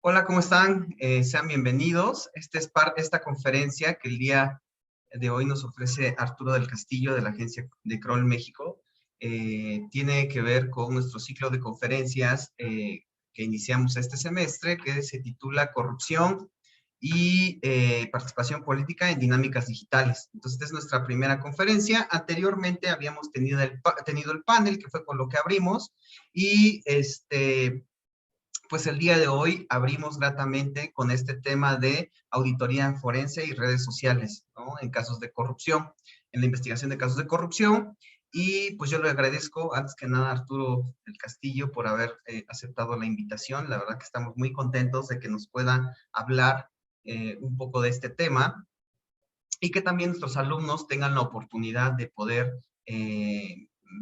Hola, ¿cómo están? Sean bienvenidos. Esta conferencia que el día de hoy nos ofrece Arturo del Castillo de la agencia de Kroll México. Tiene que ver con nuestro ciclo de conferencias que iniciamos este semestre, que se titula Corrupción y Participación Política en Dinámicas Digitales. Entonces, esta es nuestra primera conferencia. Anteriormente habíamos tenido el panel, que fue con lo que abrimos, y pues el día de hoy abrimos gratamente con este tema de auditoría forense y redes sociales, ¿no? En casos de corrupción, en la investigación de casos de corrupción. Y pues yo le agradezco, antes que nada, a Arturo del Castillo por haber aceptado la invitación. La verdad que estamos muy contentos de que nos pueda hablar un poco de este tema y que también nuestros alumnos tengan la oportunidad de poder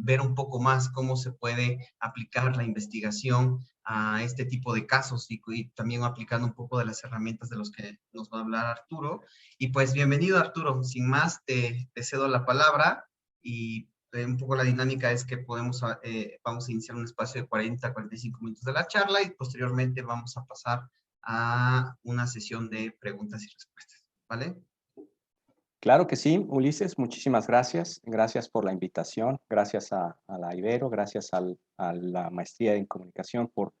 ver un poco más cómo se puede aplicar la investigación a este tipo de casos y también aplicando un poco de las herramientas de los que nos va a hablar Arturo. Y pues bienvenido, Arturo. Sin más, te cedo la palabra y un poco la dinámica es que vamos a iniciar un espacio de 40 a 45 minutos de la charla y posteriormente vamos a pasar a una sesión de preguntas y respuestas, ¿vale? Claro que sí, Ulises, muchísimas gracias. Gracias por la invitación, gracias a la Ibero, gracias a la Maestría en Comunicación por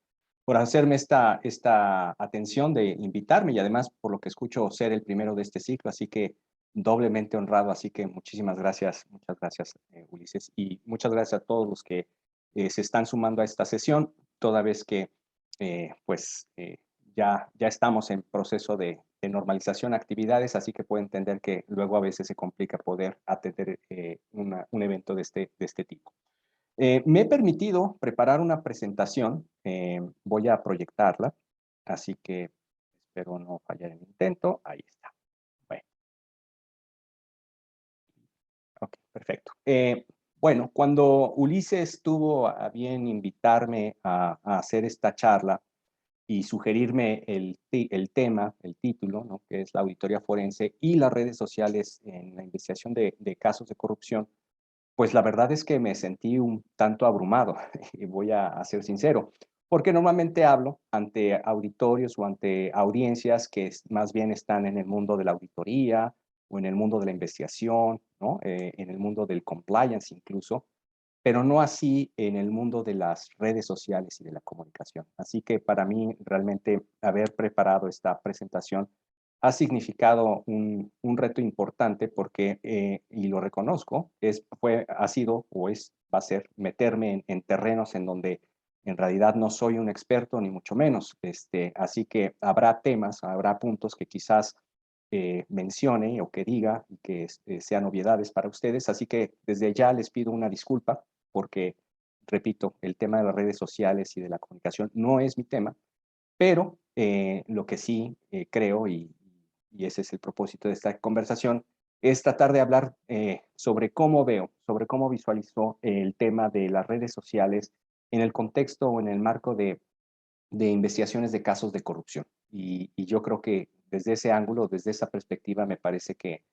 hacerme esta atención de invitarme y además, por lo que escucho, ser el primero de este ciclo, así que doblemente honrado, así que muchas gracias, Ulises, y muchas gracias a todos los que se están sumando a esta sesión, toda vez que ya estamos en proceso de normalización de actividades, así que puedo entender que luego a veces se complica poder atender un evento de este tipo. Me he permitido preparar una presentación, voy a proyectarla, así que espero no fallar en el intento. Ahí está. Bueno, ok, perfecto. Bueno, cuando Ulises tuvo a bien invitarme a hacer esta charla, y sugerirme el tema, el título, ¿no? Que es la auditoría forense y las redes sociales en la investigación de casos de corrupción, pues la verdad es que me sentí un tanto abrumado, y voy a ser sincero, porque normalmente hablo ante auditorios o ante audiencias que más bien están en el mundo de la auditoría o en el mundo de la investigación, ¿no? En el mundo del compliance incluso, pero no así en el mundo de las redes sociales y de la comunicación. Así que para mí realmente haber preparado esta presentación ha significado un reto importante porque, y lo reconozco, ha sido o va a ser meterme en terrenos en donde en realidad no soy un experto ni mucho menos. Así que habrá temas, habrá puntos que quizás mencione o que diga y que sean obviedades para ustedes. Así que desde ya les pido una disculpa porque, repito, el tema de las redes sociales y de la comunicación no es mi tema, pero lo que sí creo, y ese es el propósito de esta conversación, es tratar de hablar sobre cómo veo, sobre cómo visualizo el tema de las redes sociales en el contexto o en el marco de investigaciones de casos de corrupción. Y yo creo que desde ese ángulo, desde esa perspectiva, me parece que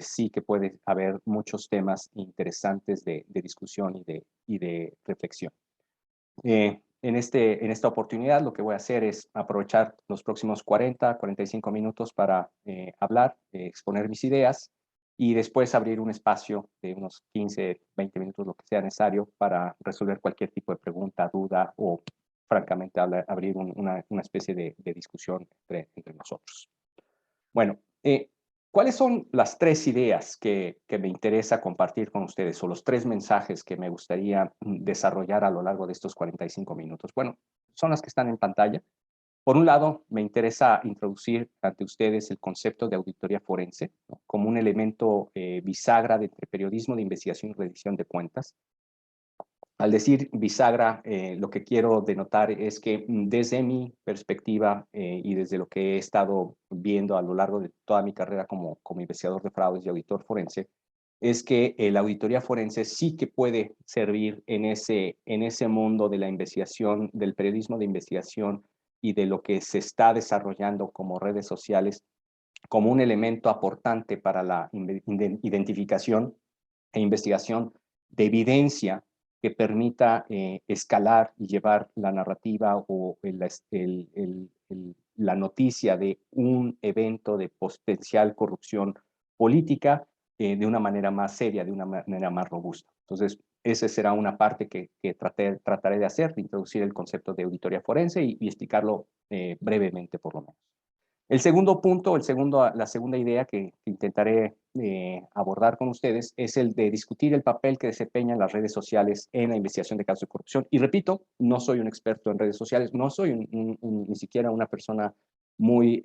sí que puede haber muchos temas interesantes de discusión y de reflexión. En esta oportunidad lo que voy a hacer es aprovechar los próximos 45 minutos para hablar, exponer mis ideas y después abrir un espacio de unos 15, 20 minutos, lo que sea necesario, para resolver cualquier tipo de pregunta, duda o, francamente, abrir una especie de discusión entre nosotros. Bueno, ¿cuáles son las tres ideas que me interesa compartir con ustedes o los tres mensajes que me gustaría desarrollar a lo largo de estos 45 minutos? Bueno, son las que están en pantalla. Por un lado, me interesa introducir ante ustedes el concepto de auditoría forense, ¿no? Como un elemento bisagra entre periodismo de investigación y rendición de cuentas. Al decir bisagra, lo que quiero denotar es que desde mi perspectiva y desde lo que he estado viendo a lo largo de toda mi carrera como investigador de fraudes y auditor forense, es que la auditoría forense sí que puede servir en ese mundo de la investigación, del periodismo de investigación y de lo que se está desarrollando como redes sociales, como un elemento aportante para la identificación e investigación de evidencia que permita escalar y llevar la narrativa o la noticia de un evento de potencial corrupción política de una manera más seria, de una manera más robusta. Entonces, esa será una parte que trataré de hacer, de introducir el concepto de auditoría forense y explicarlo brevemente por lo menos. El segundo punto, la segunda idea que intentaré abordar con ustedes es el de discutir el papel que desempeñan las redes sociales en la investigación de casos de corrupción. Y repito, no soy un experto en redes sociales, no soy ni siquiera una persona muy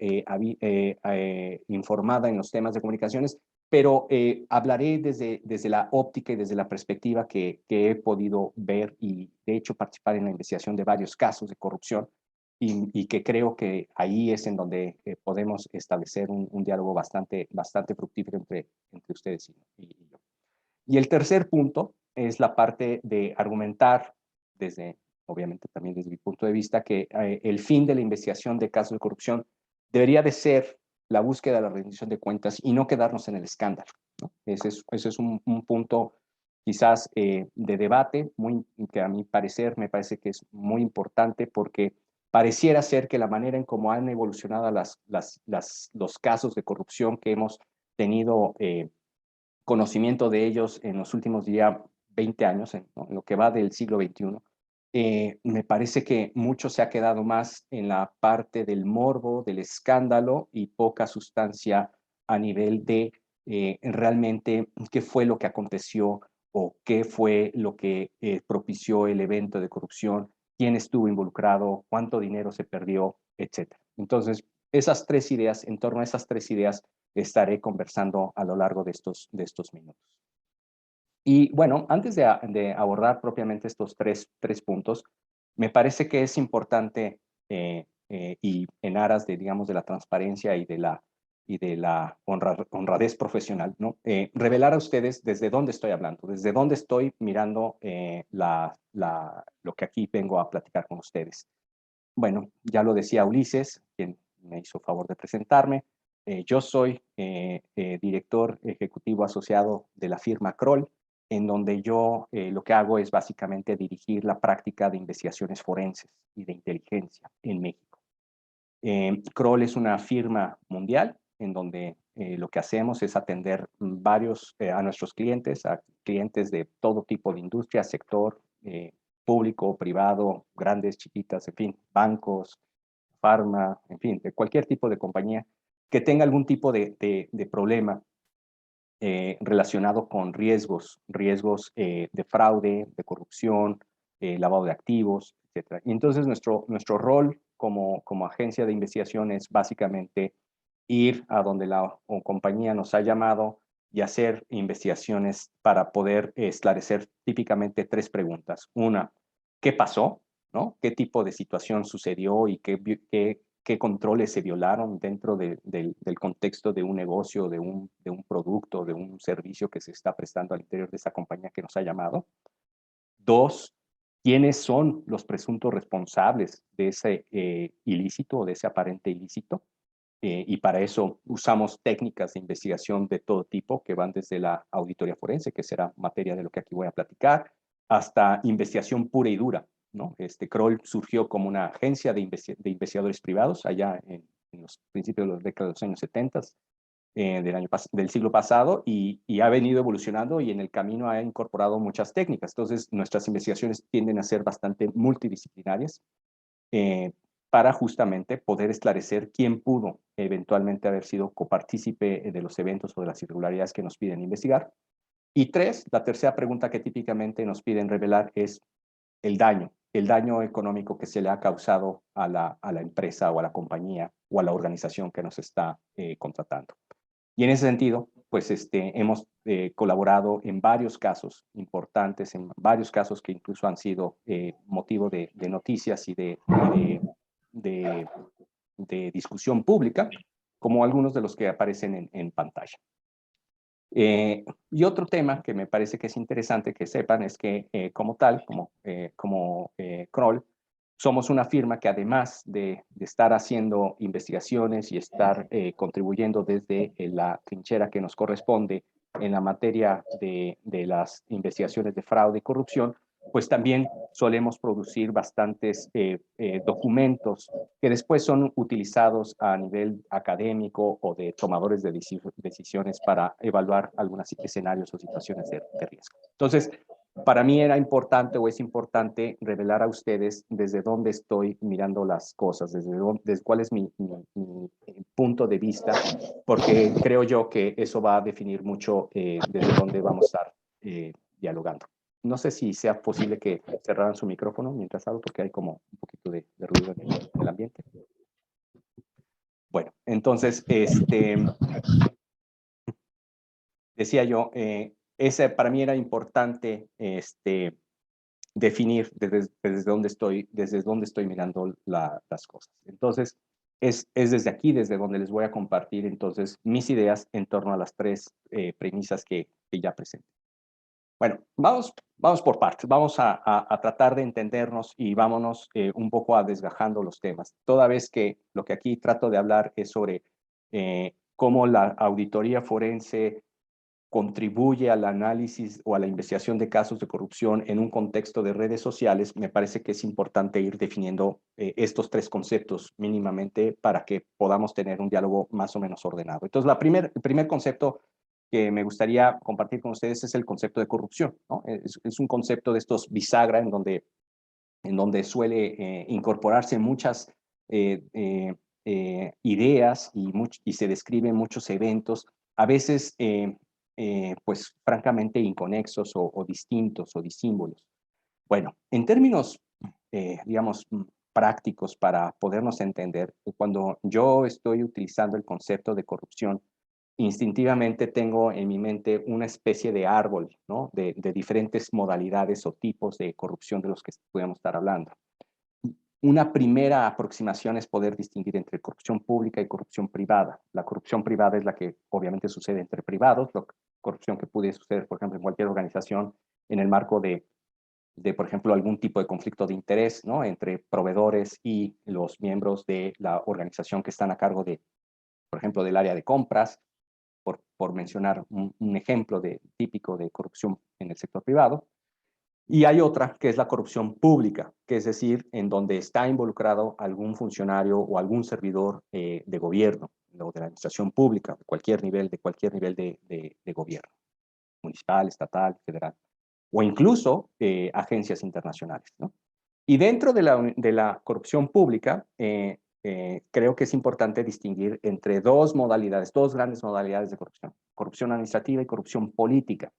informada en los temas de comunicaciones, pero hablaré desde la óptica y desde la perspectiva que he podido ver y de hecho participar en la investigación de varios casos de corrupción y que creo que ahí es en donde podemos establecer un diálogo bastante fructífero entre ustedes y yo. Y el tercer punto es la parte de argumentar obviamente también desde mi punto de vista, que el fin de la investigación de casos de corrupción debería de ser la búsqueda de la rendición de cuentas y no quedarnos en el escándalo, ¿no? Ese es un punto quizás de debate que a mi parecer me parece que es muy importante porque pareciera ser que la manera en cómo han evolucionado los casos de corrupción que hemos tenido conocimiento de ellos en los últimos 20 años, en lo que va del siglo XXI, me parece que mucho se ha quedado más en la parte del morbo, del escándalo y poca sustancia a nivel de realmente qué fue lo que aconteció o qué fue lo que propició el evento de corrupción, quién estuvo involucrado, cuánto dinero se perdió, etc. Entonces, en torno a esas tres ideas, estaré conversando a lo largo de estos minutos. Y bueno, antes de abordar propiamente estos tres puntos, me parece que es importante y en aras de, digamos, de la transparencia y de la honradez profesional, ¿no? Revelar a ustedes desde dónde estoy hablando, desde dónde estoy mirando lo que aquí vengo a platicar con ustedes. Bueno, ya lo decía Ulises, quien me hizo favor de presentarme. Yo soy director ejecutivo asociado de la firma Kroll, en donde yo lo que hago es básicamente dirigir la práctica de investigaciones forenses y de inteligencia en México. Kroll es una firma mundial en donde lo que hacemos es atender a nuestros clientes, a clientes de todo tipo de industria, sector público, privado, grandes, chiquitas, en fin, bancos, farma, en fin, de cualquier tipo de compañía que tenga algún tipo de problema relacionado con riesgos de fraude, de corrupción, lavado de activos, etc. Y entonces nuestro rol como agencia de investigación es básicamente ir a donde la compañía nos ha llamado y hacer investigaciones para poder esclarecer típicamente tres preguntas. Una, ¿qué pasó? ¿No? ¿Qué tipo de situación sucedió y qué controles se violaron dentro del contexto de un negocio, de un producto, de un servicio que se está prestando al interior de esa compañía que nos ha llamado? Dos, ¿quiénes son los presuntos responsables de ese ilícito o de ese aparente ilícito? Y para eso usamos técnicas de investigación de todo tipo que van desde la auditoría forense, que será materia de lo que aquí voy a platicar, hasta investigación pura y dura, ¿no? Kroll surgió como una agencia de investigadores privados allá en los principios de los años 70 del siglo pasado y ha venido evolucionando y en el camino ha incorporado muchas técnicas. Entonces, nuestras investigaciones tienden a ser bastante multidisciplinarias para justamente poder esclarecer quién pudo eventualmente haber sido copartícipe de los eventos o de las irregularidades que nos piden investigar. Y tres, la tercera pregunta que típicamente nos piden revelar es el daño económico que se le ha causado a la empresa o a la compañía o a la organización que nos está contratando. Y en ese sentido, pues hemos colaborado en varios casos importantes, en varios casos que incluso han sido motivo de noticias y de discusión pública, como algunos de los que aparecen en pantalla. Y otro tema que me parece que es interesante que sepan es que como Kroll, somos una firma que además de estar haciendo investigaciones y estar contribuyendo desde la trinchera que nos corresponde en la materia de las investigaciones de fraude y corrupción, pues también solemos producir bastantes documentos que después son utilizados a nivel académico o de tomadores de decisiones para evaluar algunos escenarios o situaciones de riesgo. Entonces, para mí era importante o es importante revelar a ustedes desde dónde estoy mirando las cosas, desde cuál es mi punto de vista, porque creo yo que eso va a definir mucho desde dónde vamos a estar dialogando. No sé si sea posible que cerraran su micrófono mientras hablo, porque hay como un poquito de ruido en el ambiente. Bueno, entonces, decía yo, ese para mí era importante definir desde dónde estoy mirando las cosas. Entonces, es desde aquí, desde donde les voy a compartir entonces mis ideas en torno a las tres premisas que ya presenté. Bueno, vamos por partes, vamos a tratar de entendernos y vámonos un poco a desgajando los temas. Toda vez que lo que aquí trato de hablar es sobre cómo la auditoría forense contribuye al análisis o a la investigación de casos de corrupción en un contexto de redes sociales, me parece que es importante ir definiendo estos tres conceptos mínimamente para que podamos tener un diálogo más o menos ordenado. Entonces, el primer concepto que me gustaría compartir con ustedes es el concepto de corrupción, ¿no? Es un concepto de estos bisagra en donde suele incorporarse muchas ideas y se describen muchos eventos, a veces pues francamente inconexos o distintos o disímbolos. Bueno, en términos, digamos, prácticos para podernos entender, cuando yo estoy utilizando el concepto de corrupción, instintivamente tengo en mi mente una especie de árbol, ¿no? de diferentes modalidades o tipos de corrupción de los que podemos estar hablando. Una primera aproximación es poder distinguir entre corrupción pública y corrupción privada. La corrupción privada es la que obviamente sucede entre privados, la corrupción que puede suceder, por ejemplo, en cualquier organización en el marco de por ejemplo, algún tipo de conflicto de interés, ¿no? Entre proveedores y los miembros de la organización que están a cargo de, por ejemplo, del área de compras, por mencionar un ejemplo típico de corrupción en el sector privado. Y hay otra que es la corrupción pública, que es decir, en donde está involucrado algún funcionario o algún servidor de gobierno o de la administración pública, de cualquier nivel de gobierno, municipal, estatal, federal, o incluso agencias internacionales, ¿no? Y dentro de la corrupción pública, creo que es importante distinguir entre dos grandes modalidades de corrupción: corrupción administrativa y corrupción política.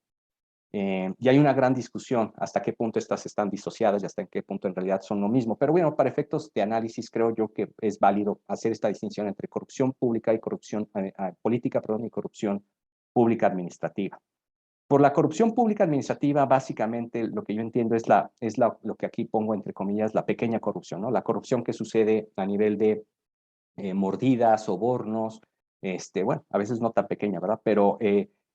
Y hay una gran discusión hasta qué punto estas están disociadas y hasta en qué punto en realidad son lo mismo. Pero bueno, para efectos de análisis creo yo que es válido hacer esta distinción entre corrupción pública y corrupción política, perdón, y corrupción pública administrativa. Por la corrupción pública administrativa, básicamente lo que yo entiendo es lo que aquí pongo entre comillas, la pequeña corrupción, ¿no? La corrupción que sucede a nivel de mordidas, sobornos, bueno, a veces no tan pequeña, ¿verdad? Pero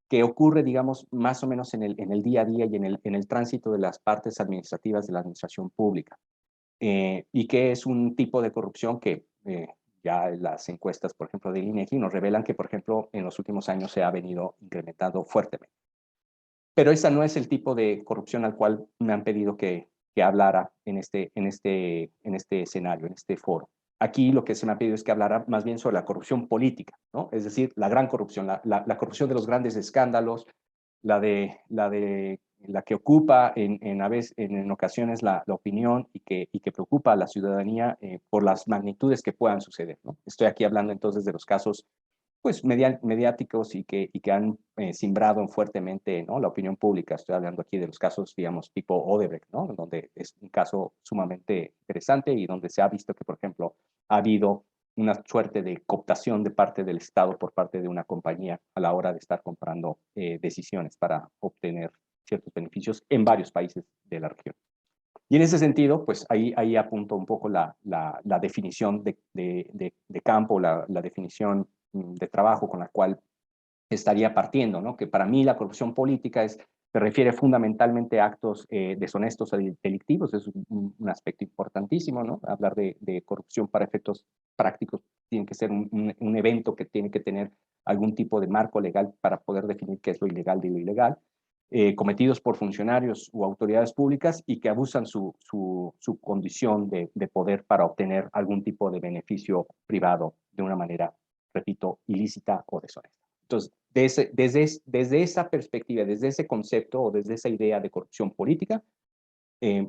que ocurre, digamos, más o menos en el día a día y en el tránsito de las partes administrativas de la administración pública. Y que es un tipo de corrupción que ya las encuestas, por ejemplo, del INEGI nos revelan que, por ejemplo, en los últimos años se ha venido incrementando fuertemente. Pero esa no es el tipo de corrupción al cual me han pedido que hablara en este escenario, en este foro. Aquí lo que se me ha pedido es que hablara más bien sobre la corrupción política, ¿no? Es decir, la gran corrupción, la corrupción de los grandes escándalos, la que ocupa en ocasiones la opinión y que preocupa a la ciudadanía por las magnitudes que puedan suceder, ¿no? Estoy aquí hablando entonces de los casos pues mediáticos y que han simbrado fuertemente, ¿no?, la opinión pública. Estoy hablando aquí de los casos, digamos, tipo Odebrecht, ¿no?, donde es un caso sumamente interesante y donde se ha visto que, por ejemplo, ha habido una suerte de cooptación de parte del Estado por parte de una compañía a la hora de estar comprando decisiones para obtener ciertos beneficios en varios países de la región. Y en ese sentido, pues ahí apunto un poco la definición de campo, la definición de trabajo con la cual estaría partiendo, ¿no? Que para mí la corrupción política se refiere fundamentalmente a actos deshonestos o delictivos, es un aspecto importantísimo, ¿no? Hablar de corrupción para efectos prácticos tiene que ser un evento que tiene que tener algún tipo de marco legal para poder definir qué es lo ilegal de lo ilegal. cometidos por funcionarios u autoridades públicas y que abusan su condición de poder para obtener algún tipo de beneficio privado de una manera, repito, ilícita o deshonesta. Entonces, desde esa perspectiva, desde ese concepto o desde esa idea de corrupción política,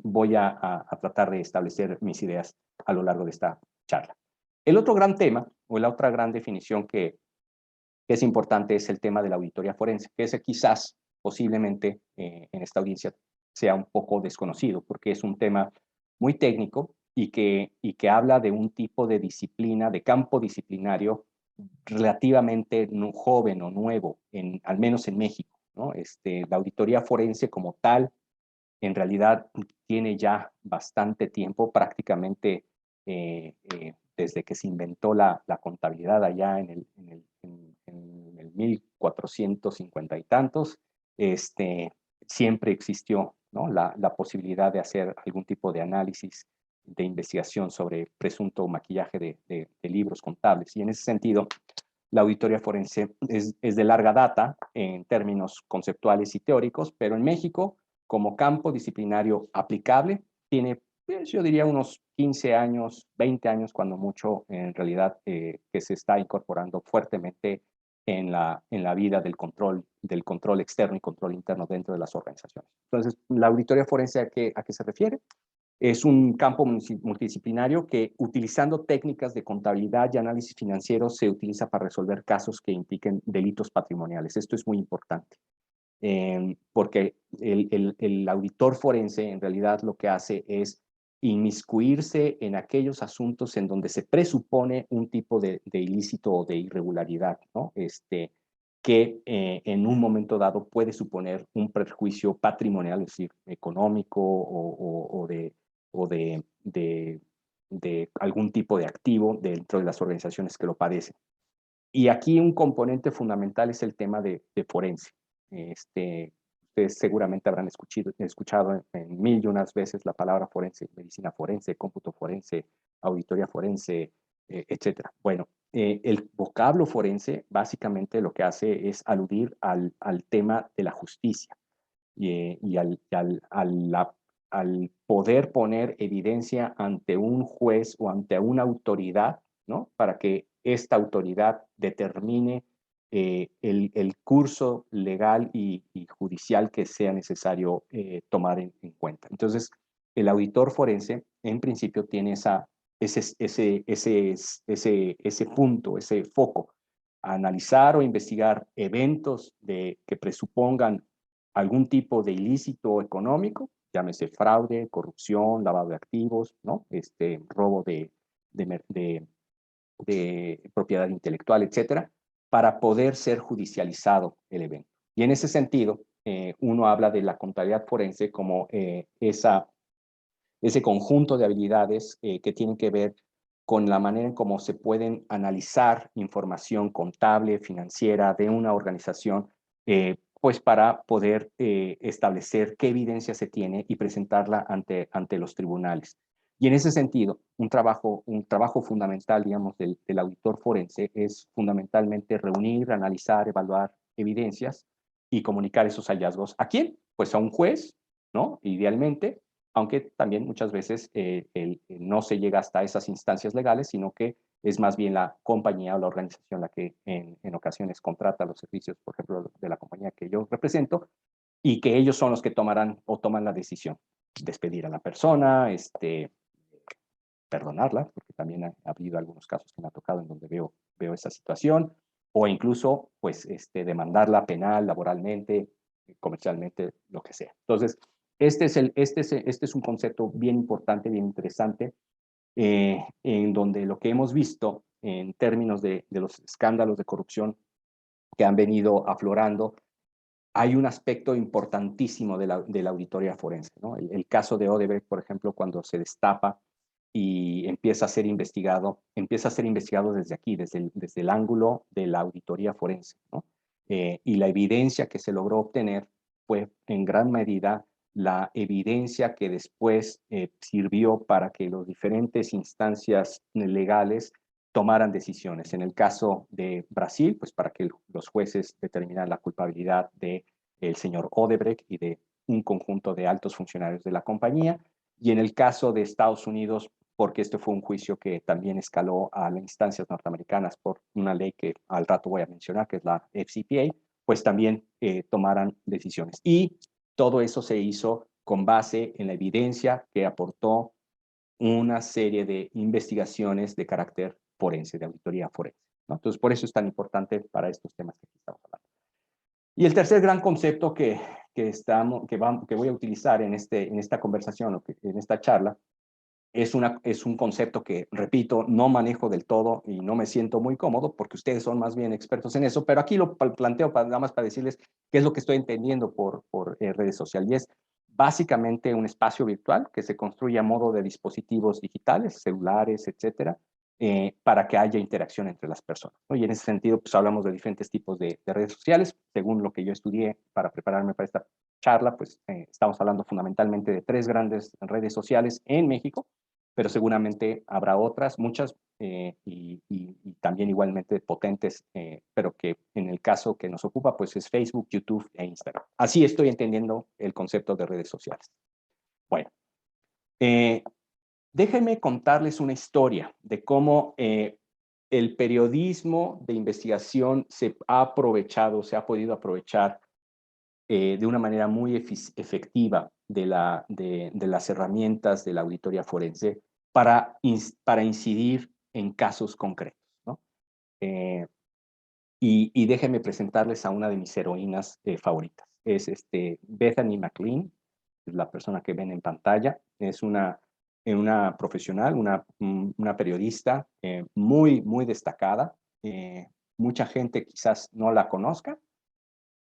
voy a tratar de establecer mis ideas a lo largo de esta charla. El otro gran tema, o la otra gran definición que es importante, es el tema de la auditoría forense, que ese quizás, posiblemente, en esta audiencia sea un poco desconocido, porque es un tema muy técnico y que habla de un tipo de disciplina, de campo disciplinario relativamente joven o nuevo, al menos en México, ¿no? La auditoría forense como tal, en realidad tiene ya bastante tiempo, prácticamente desde que se inventó la contabilidad allá en el 1450 y tantos, siempre existió, ¿no? la posibilidad de hacer algún tipo de análisis, de investigación sobre presunto maquillaje de libros contables. Y en ese sentido, la auditoría forense es de larga data en términos conceptuales y teóricos, pero en México, como campo disciplinario aplicable, tiene, pues, yo diría, unos 15 años, 20 años, cuando mucho, en realidad, que se está incorporando fuertemente en la vida del control externo y control interno dentro de las organizaciones. Entonces, la auditoría forense, ¿a qué se refiere? Es un campo multidisciplinario que, utilizando técnicas de contabilidad y análisis financiero, se utiliza para resolver casos que impliquen delitos patrimoniales. Esto es muy importante, porque el auditor forense en realidad lo que hace es inmiscuirse en aquellos asuntos en donde se presupone un tipo de ilícito o de irregularidad, ¿no? Que en un momento dado puede suponer un perjuicio patrimonial, es decir, económico o de algún tipo de activo dentro de las organizaciones que lo padecen. Y aquí un componente fundamental es el tema de forense. Ustedes seguramente habrán escuchado en mil y unas veces la palabra forense, medicina forense, cómputo forense, auditoría forense, etcétera. Bueno, el vocablo forense básicamente lo que hace es aludir al tema de la justicia y al poder poner evidencia ante un juez o ante una autoridad, ¿no? Para que esta autoridad determine el curso legal y judicial que sea necesario tomar en cuenta. Entonces, el auditor forense, en principio, tiene ese punto, ese foco, a analizar o investigar eventos que presupongan algún tipo de ilícito económico, llámese fraude, corrupción, lavado de activos, ¿no? Robo de propiedad intelectual, etcétera, para poder ser judicializado el evento. Y en ese sentido, uno habla de la contabilidad forense como ese conjunto de habilidades que tienen que ver con la manera en cómo se pueden analizar información contable, financiera de una organización, pues para poder establecer qué evidencia se tiene y presentarla ante los tribunales. Y en ese sentido, un trabajo fundamental, digamos, del auditor forense es fundamentalmente reunir, analizar, evaluar evidencias y comunicar esos hallazgos. ¿A quién? Pues a un juez, ¿no? Idealmente, aunque también muchas veces no se llega hasta esas instancias legales, sino que es más bien la compañía o la organización la que en ocasiones contrata los servicios, por ejemplo, de la compañía que yo represento, y que ellos son los que toman la decisión. Despedir a la persona, perdonarla, porque también ha habido algunos casos que me ha tocado en donde veo esa situación, o incluso, pues, demandarla penal, laboralmente, comercialmente, lo que sea. Entonces, este es un concepto bien importante, bien interesante, en donde lo que hemos visto en términos de los escándalos de corrupción que han venido aflorando, hay un aspecto importantísimo de la auditoría forense, ¿no? El caso de Odebrecht, por ejemplo, cuando se destapa y empieza a ser investigado desde aquí, desde el ángulo de la auditoría forense, ¿no? Y la evidencia que se logró obtener fue en gran medida la evidencia que después sirvió para que las diferentes instancias legales tomaran decisiones. En el caso de Brasil, pues para que los jueces determinaran la culpabilidad de el señor Odebrecht y de un conjunto de altos funcionarios de la compañía. Y en el caso de Estados Unidos, porque este fue un juicio que también escaló a las instancias norteamericanas por una ley que al rato voy a mencionar, que es la FCPA, pues también tomaran decisiones. Y todo eso se hizo con base en la evidencia que aportó una serie de investigaciones de carácter forense, de auditoría forense, ¿no? Entonces, por eso es tan importante para estos temas que aquí estamos hablando. Y el tercer gran concepto que voy a utilizar en esta conversación o en esta charla es un concepto que, repito, no manejo del todo y no me siento muy cómodo porque ustedes son más bien expertos en eso, pero aquí lo planteo nada más para decirles qué es lo que estoy entendiendo por redes sociales. Y es básicamente un espacio virtual que se construye a modo de dispositivos digitales, celulares, etcétera, para que haya interacción entre las personas, ¿no? Y en ese sentido, pues hablamos de diferentes tipos de redes sociales. Según lo que yo estudié para prepararme para esta charla, pues estamos hablando fundamentalmente de 3 grandes redes sociales en México, pero seguramente habrá otras, muchas, y también igualmente potentes, pero que en el caso que nos ocupa, pues es Facebook, YouTube e Instagram. Así estoy entendiendo el concepto de redes sociales. Bueno, déjenme contarles una historia de cómo el periodismo de investigación se ha podido aprovechar de una manera muy efectiva de las herramientas de la auditoría forense para incidir en casos concretos, ¿no? Y déjenme presentarles a una de mis heroínas favoritas. Es Bethany McLean, es la persona que ven en pantalla. Es una profesional, una periodista muy, muy destacada. Mucha gente quizás no la conozca,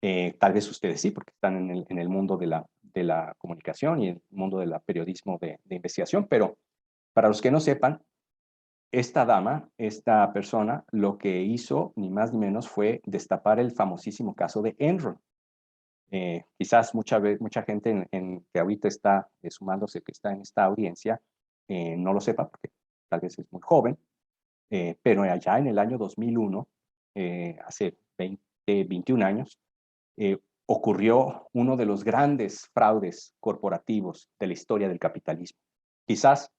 tal vez ustedes sí, porque están en el mundo de la comunicación y el mundo del periodismo de investigación, pero para los que no sepan, esta dama, esta persona, lo que hizo ni más ni menos fue destapar el famosísimo caso de Enron. Quizás mucha gente que ahorita está sumándose, que está en esta audiencia, no lo sepa porque tal vez es muy joven, pero allá en el año 2001, hace 21 años, ocurrió uno de los grandes fraudes corporativos de la historia del capitalismo. Quizás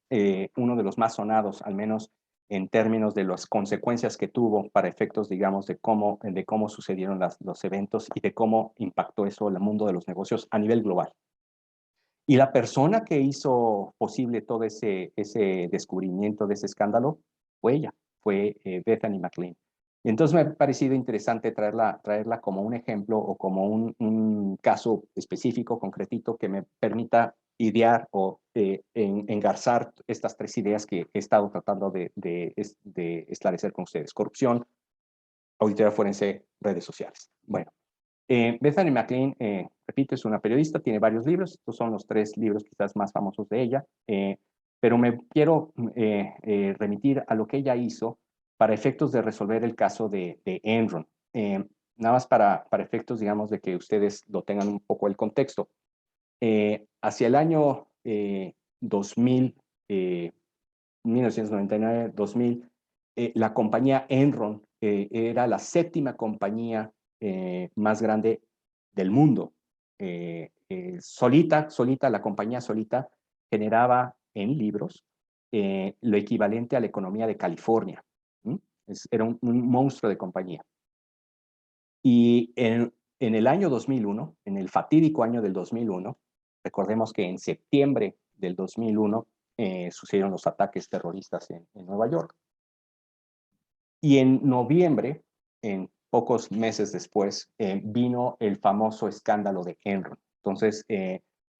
uno de los más sonados, al menos en términos de las consecuencias que tuvo para efectos, digamos, de cómo sucedieron los eventos y de cómo impactó eso el mundo de los negocios a nivel global. Y la persona que hizo posible todo ese descubrimiento de ese escándalo fue ella, fue Bethany McLean. Y entonces me ha parecido interesante traerla como un ejemplo o como un caso específico, concretito, que me permita idear o engarzar estas 3 ideas que he estado tratando de esclarecer con ustedes. Corrupción, auditoría forense, redes sociales. Bueno, Bethany McLean, repito, es una periodista, tiene varios libros. Estos son los 3 libros quizás más famosos de ella, pero me quiero remitir a lo que ella hizo para efectos de resolver el caso de Enron. Nada más para efectos, digamos, de que ustedes lo tengan un poco el contexto. Hacia el año 2000, 1999, 2000, la compañía Enron era la 7ª compañía más grande del mundo. Solita, la compañía solita generaba en libros lo equivalente a la economía de California. Era un monstruo de compañía. Y en el año 2001, en el fatídico año del 2001, recordemos que en septiembre del 2001 sucedieron los ataques terroristas en Nueva York. Y en noviembre, en pocos meses después, vino el famoso escándalo de Enron. Entonces,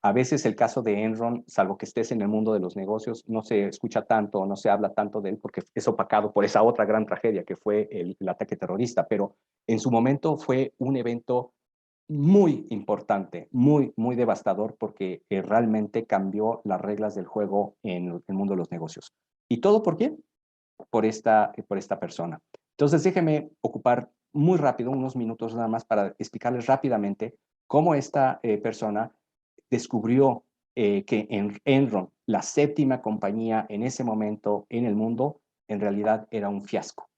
a veces el caso de Enron, salvo que estés en el mundo de los negocios, no se escucha tanto, no se habla tanto de él porque es opacado por esa otra gran tragedia que fue el ataque terrorista, pero en su momento fue un evento muy importante, muy, muy devastador porque realmente cambió las reglas del juego en el mundo de los negocios. ¿Y todo por quién? Por esta persona. Entonces, déjeme ocupar muy rápido, unos minutos nada más para explicarles rápidamente cómo esta persona descubrió que Enron, la 7ª compañía en ese momento en el mundo, en realidad era un fiasco.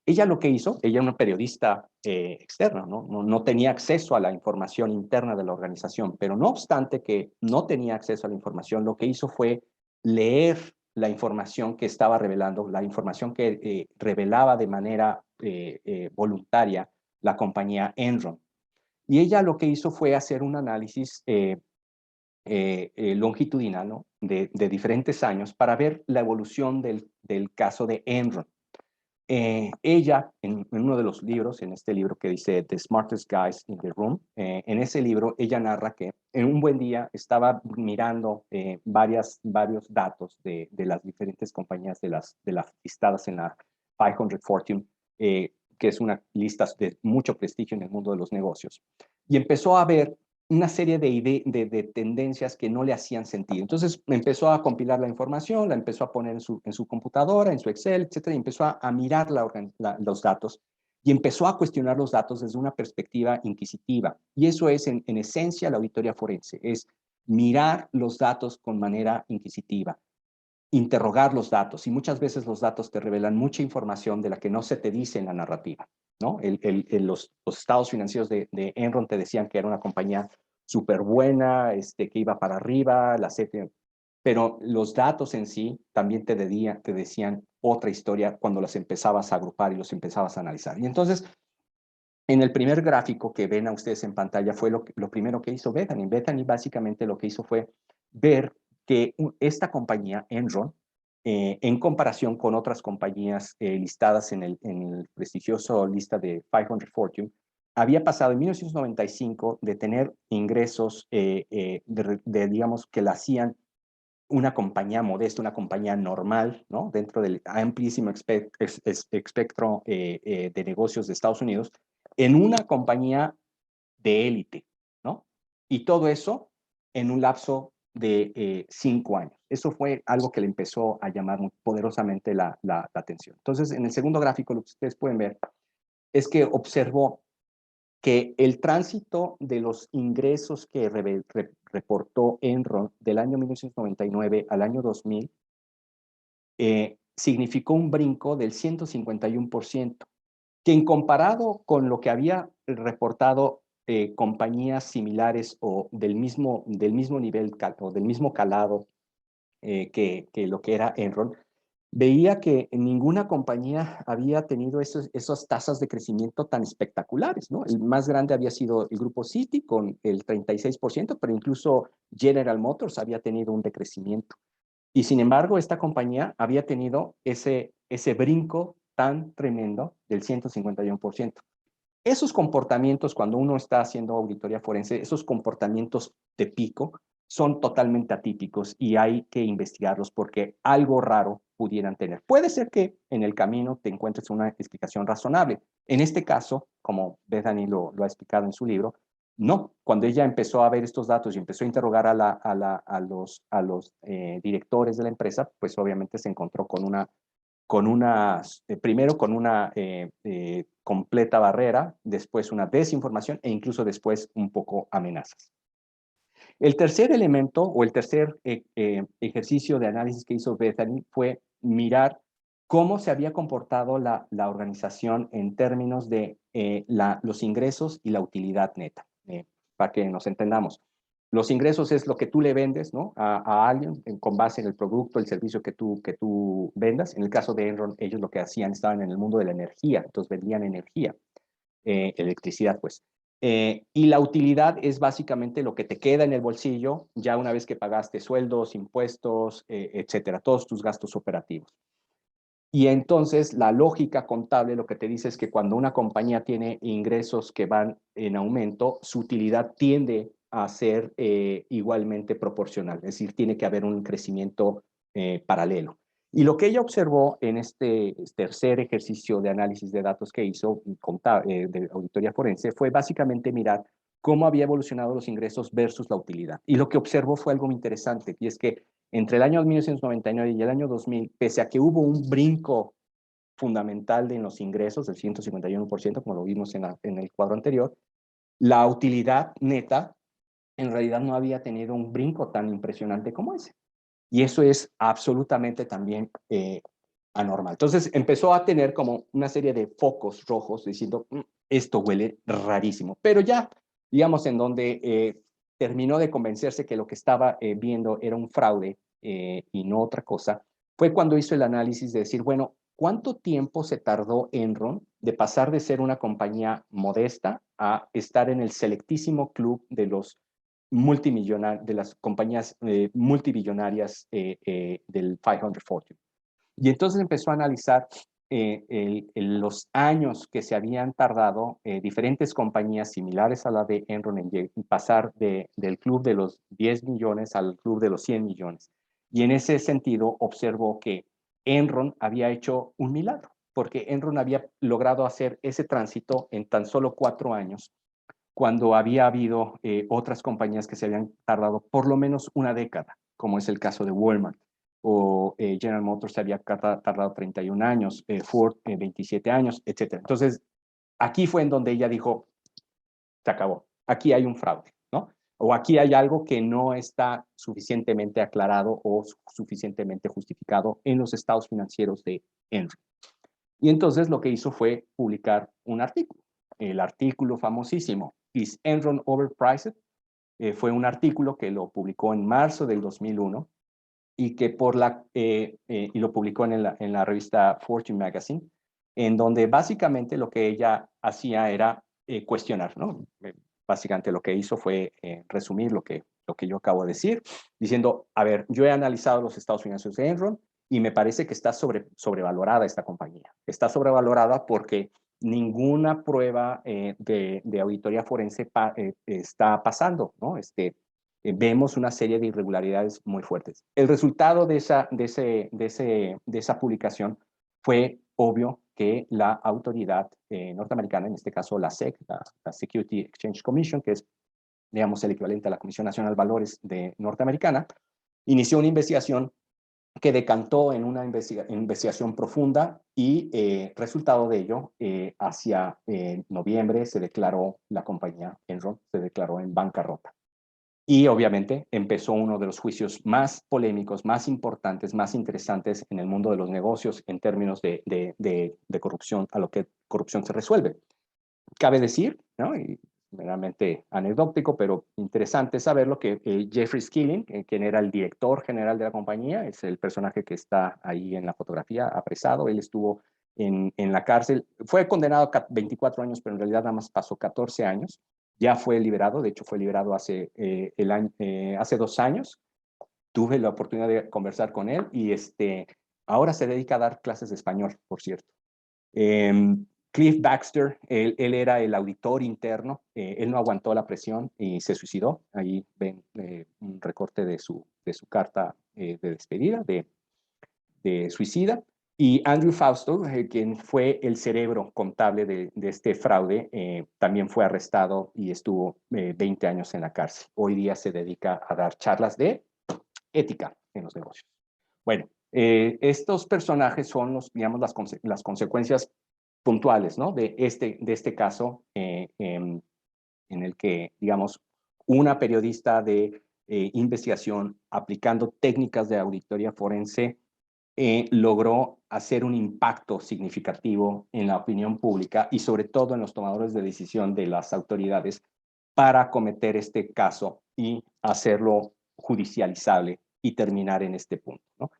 Ella lo que hizo, ella era una periodista externa, no tenía acceso a la información interna de la organización, pero no obstante que no tenía acceso a la información, lo que hizo fue leer la información que estaba revelando, la información que revelaba de manera voluntaria la compañía Enron. Y ella lo que hizo fue hacer un análisis longitudinal, ¿no? de diferentes años para ver la evolución del caso de Enron. Ella, en uno de los libros, en este libro que dice The Smartest Guys in the Room, en ese libro ella narra que en un buen día estaba mirando varios datos de las diferentes compañías de las listadas en la 500 Fortune, que es una lista de mucho prestigio en el mundo de los negocios, y empezó a ver una serie de tendencias que no le hacían sentido. Entonces empezó a compilar la información, la empezó a poner en su computadora, en su Excel, etcétera, y empezó a mirar los datos y empezó a cuestionar los datos desde una perspectiva inquisitiva. Y eso es en esencia la auditoría forense, es mirar los datos con manera inquisitiva, interrogar los datos, y muchas veces los datos te revelan mucha información de la que no se te dice en la narrativa, ¿no? Los estados financieros de Enron te decían que era una compañía súper buena, que iba para arriba, pero los datos en sí también te decían otra historia cuando las empezabas a agrupar y los empezabas a analizar. Y entonces, en el primer gráfico que ven a ustedes en pantalla fue lo primero que hizo Bethany. Bethany básicamente lo que hizo fue ver que esta compañía, Enron, en comparación con otras compañías listadas en el prestigioso lista de 500 Fortune, había pasado en 1995 de tener ingresos digamos, que la hacían una compañía modesta, una compañía normal, ¿no? Dentro del amplísimo espectro de negocios de Estados Unidos, en una compañía de élite, ¿no? Y todo eso en un lapso de 5 años. Eso fue algo que le empezó a llamar muy poderosamente la atención. Entonces, en el segundo gráfico, lo que ustedes pueden ver es que observó que el tránsito de los ingresos que reportó Enron del año 1999 al año 2000 significó un brinco del 151%, que en comparado con lo que había reportado compañías similares o del mismo nivel o del mismo calado que lo que era Enron, veía que ninguna compañía había tenido esas tasas de crecimiento tan espectaculares, ¿no? El más grande había sido el grupo Citi con el 36%, pero incluso General Motors había tenido un decrecimiento. Y sin embargo, esta compañía había tenido ese brinco tan tremendo del 151%. Esos comportamientos, cuando uno está haciendo auditoría forense, esos comportamientos de pico son totalmente atípicos y hay que investigarlos porque algo raro pudieran tener. Puede ser que en el camino te encuentres una explicación razonable. En este caso, como Bethany lo ha explicado en su libro, no. Cuando ella empezó a ver estos datos y empezó a interrogar a los directores de la empresa, pues obviamente se encontró primero con una completa barrera, después una desinformación e incluso después un poco amenazas. El tercer elemento o el tercer ejercicio de análisis que hizo Bethany fue mirar cómo se había comportado la organización en términos de los ingresos y la utilidad neta, para que nos entendamos. Los ingresos es lo que tú le vendes, ¿no? a alguien con base en el producto, el servicio que tú vendas. En el caso de Enron, ellos lo que hacían, estaban en el mundo de la energía, entonces vendían energía, electricidad, pues. Y la utilidad es básicamente lo que te queda en el bolsillo ya una vez que pagaste sueldos, impuestos, etcétera, todos tus gastos operativos. Y entonces la lógica contable lo que te dice es que cuando una compañía tiene ingresos que van en aumento, su utilidad tiende a ser igualmente proporcional, es decir, tiene que haber un crecimiento paralelo. Y lo que ella observó en este tercer ejercicio de análisis de datos que hizo de auditoría forense fue básicamente mirar cómo había evolucionado los ingresos versus la utilidad. Y lo que observó fue algo muy interesante, y es que entre el año 1999 y el año 2000, pese a que hubo un brinco fundamental en los ingresos del 151%, como lo vimos en el cuadro anterior, la utilidad neta en realidad no había tenido un brinco tan impresionante como ese. Y eso es absolutamente también anormal. Entonces empezó a tener como una serie de focos rojos diciendo, esto huele rarísimo. Pero ya, digamos, en donde terminó de convencerse que lo que estaba viendo era un fraude y no otra cosa, fue cuando hizo el análisis de decir, bueno, ¿cuánto tiempo se tardó Enron de pasar de ser una compañía modesta a estar en el selectísimo club de los multimillonarios, de las compañías multibillonarias del 500 Fortune? Y entonces empezó a analizar los años que se habían tardado diferentes compañías similares a la de Enron en pasar del club de los 10 millones al club de los 100 millones. Y en ese sentido observó que Enron había hecho un milagro, porque Enron había logrado hacer ese tránsito en tan solo 4 años, cuando había habido otras compañías que se habían tardado por lo menos una década, como es el caso de Walmart, o General Motors se había tardado 31 años, Ford 27 años, etc. Entonces, aquí fue en donde ella dijo, se acabó, aquí hay un fraude, ¿no? O aquí hay algo que no está suficientemente aclarado o suficientemente justificado en los estados financieros de Enron. Y entonces lo que hizo fue publicar un artículo, el artículo famosísimo, ¿Is Enron Overpriced? Fue un artículo que lo publicó en marzo del 2001 y que y lo publicó en la revista Fortune Magazine, en donde básicamente lo que ella hacía era cuestionar, ¿no? Básicamente lo que hizo fue resumir lo que yo acabo de decir, diciendo, a ver, yo he analizado los estados financieros de Enron y me parece que está sobrevalorada esta compañía. Está sobrevalorada porque ninguna prueba de auditoría forense está pasando, ¿no? Vemos una serie de irregularidades muy fuertes. El resultado de esa publicación fue obvio que la autoridad norteamericana, en este caso la SEC, la Security Exchange Commission, que es, digamos, el equivalente a la Comisión Nacional de Valores norteamericana, inició una investigación que decantó en una investigación profunda y resultado de ello, hacia noviembre se declaró la compañía Enron, se declaró en bancarrota. Y obviamente empezó uno de los juicios más polémicos, más importantes, más interesantes en el mundo de los negocios en términos de corrupción, a lo que corrupción se resuelve. Cabe decir, ¿no? Y meramente anecdótico, pero interesante saberlo, que Jeffrey Skilling, quien era el director general de la compañía, es el personaje que está ahí en la fotografía, apresado. Él estuvo en la cárcel, fue condenado a 24 años, pero en realidad nada más pasó 14 años. Ya fue liberado, de hecho fue liberado hace 2 años. Tuve la oportunidad de conversar con él y ahora se dedica a dar clases de español, por cierto. Cliff Baxter, él era el auditor interno, él no aguantó la presión y se suicidó. Ahí ven un recorte de su carta de despedida, de suicida. Y Andrew Fausto, quien fue el cerebro contable de este fraude, también fue arrestado y estuvo 20 años en la cárcel. Hoy día se dedica a dar charlas de ética en los negocios. Bueno, estos personajes son digamos, las consecuencias puntuales, ¿no? de este caso en el que, digamos, una periodista de investigación aplicando técnicas de auditoría forense logró hacer un impacto significativo en la opinión pública y sobre todo en los tomadores de decisión de las autoridades para cometer este caso y hacerlo judicializable y terminar en este punto, ¿no?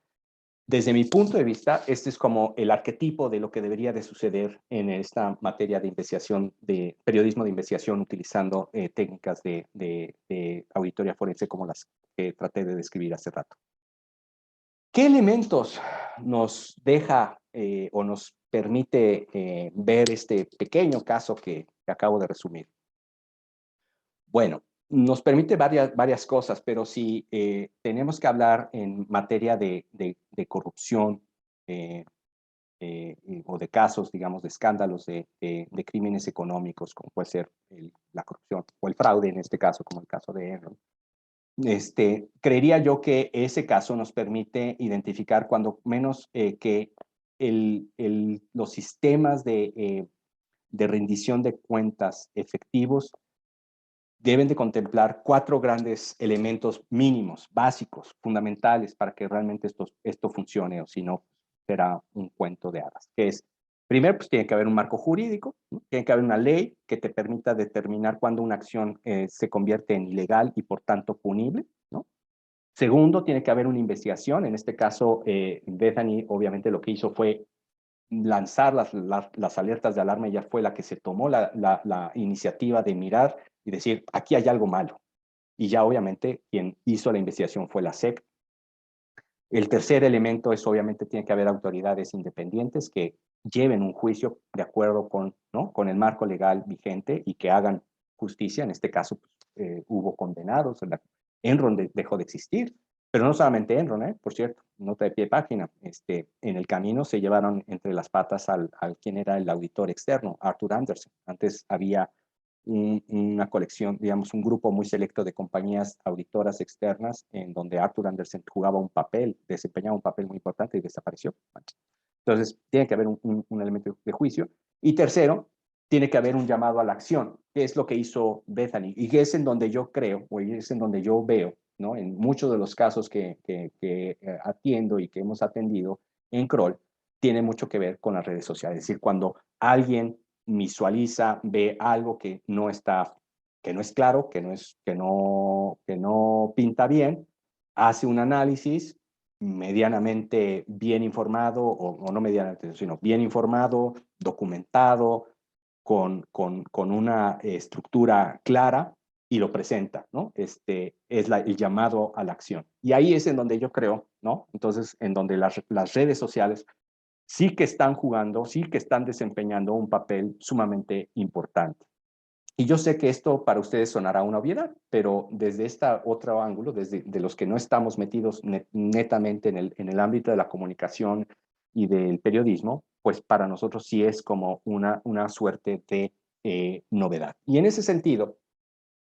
Desde mi punto de vista, este es como el arquetipo de lo que debería de suceder en esta materia de investigación, de periodismo de investigación, utilizando técnicas de auditoría forense como las que traté de describir hace rato. ¿Qué elementos nos deja o nos permite ver este pequeño caso que acabo de resumir? Bueno, nos permite varias cosas, pero si tenemos que hablar en materia de corrupción o de casos, digamos, de escándalos de crímenes económicos, como puede ser la corrupción o el fraude en este caso, como el caso de Enron, creería yo que ese caso nos permite identificar cuando menos que los sistemas de rendición de cuentas efectivos deben de contemplar 4 grandes elementos mínimos, básicos, fundamentales para que realmente esto funcione, o si no, será un cuento de hadas, que es, primero, pues tiene que haber un marco jurídico, ¿no? Tiene que haber una ley que te permita determinar cuándo una acción se convierte en ilegal y por tanto punible, ¿no? Segundo, tiene que haber una investigación. En este caso, Bethany obviamente lo que hizo fue lanzar las alertas de alarma. Ella fue la que se tomó la iniciativa de mirar y decir, aquí hay algo malo. Y ya obviamente quien hizo la investigación fue la SEC. El tercer elemento es obviamente tiene que haber autoridades independientes que lleven un juicio de acuerdo con, ¿no? con el marco legal vigente y que hagan justicia. En este caso pues, hubo condenados, Enron dejó de existir, pero no solamente Enron, por cierto, nota de pie de página, en el camino se llevaron entre las patas al quien era el auditor externo, Arthur Andersen. Antes había una colección, digamos, un grupo muy selecto de compañías auditoras externas en donde Arthur Andersen jugaba un papel, desempeñaba un papel muy importante y desapareció. Entonces, tiene que haber un elemento de juicio. Y tercero, tiene que haber un llamado a la acción, que es lo que hizo Bethany, y que es en donde yo creo, o es en donde yo veo, ¿no? En muchos de los casos que atiendo y que hemos atendido en Kroll, tiene mucho que ver con las redes sociales. Es decir, cuando alguien visualiza, ve algo que no está, que no es claro, que no pinta bien, hace un análisis medianamente bien informado, o no medianamente, sino bien informado, documentado, con una estructura clara y lo presenta, ¿no? Es el llamado a la acción. Y ahí es en donde yo creo, ¿no? Entonces, en donde las redes sociales sí que están jugando, sí que están desempeñando un papel sumamente importante. Y yo sé que esto para ustedes sonará una obviedad, pero desde este otro ángulo, desde de los que no estamos metidos netamente en el ámbito de la comunicación y del periodismo, pues para nosotros sí es como una suerte de novedad. Y en ese sentido,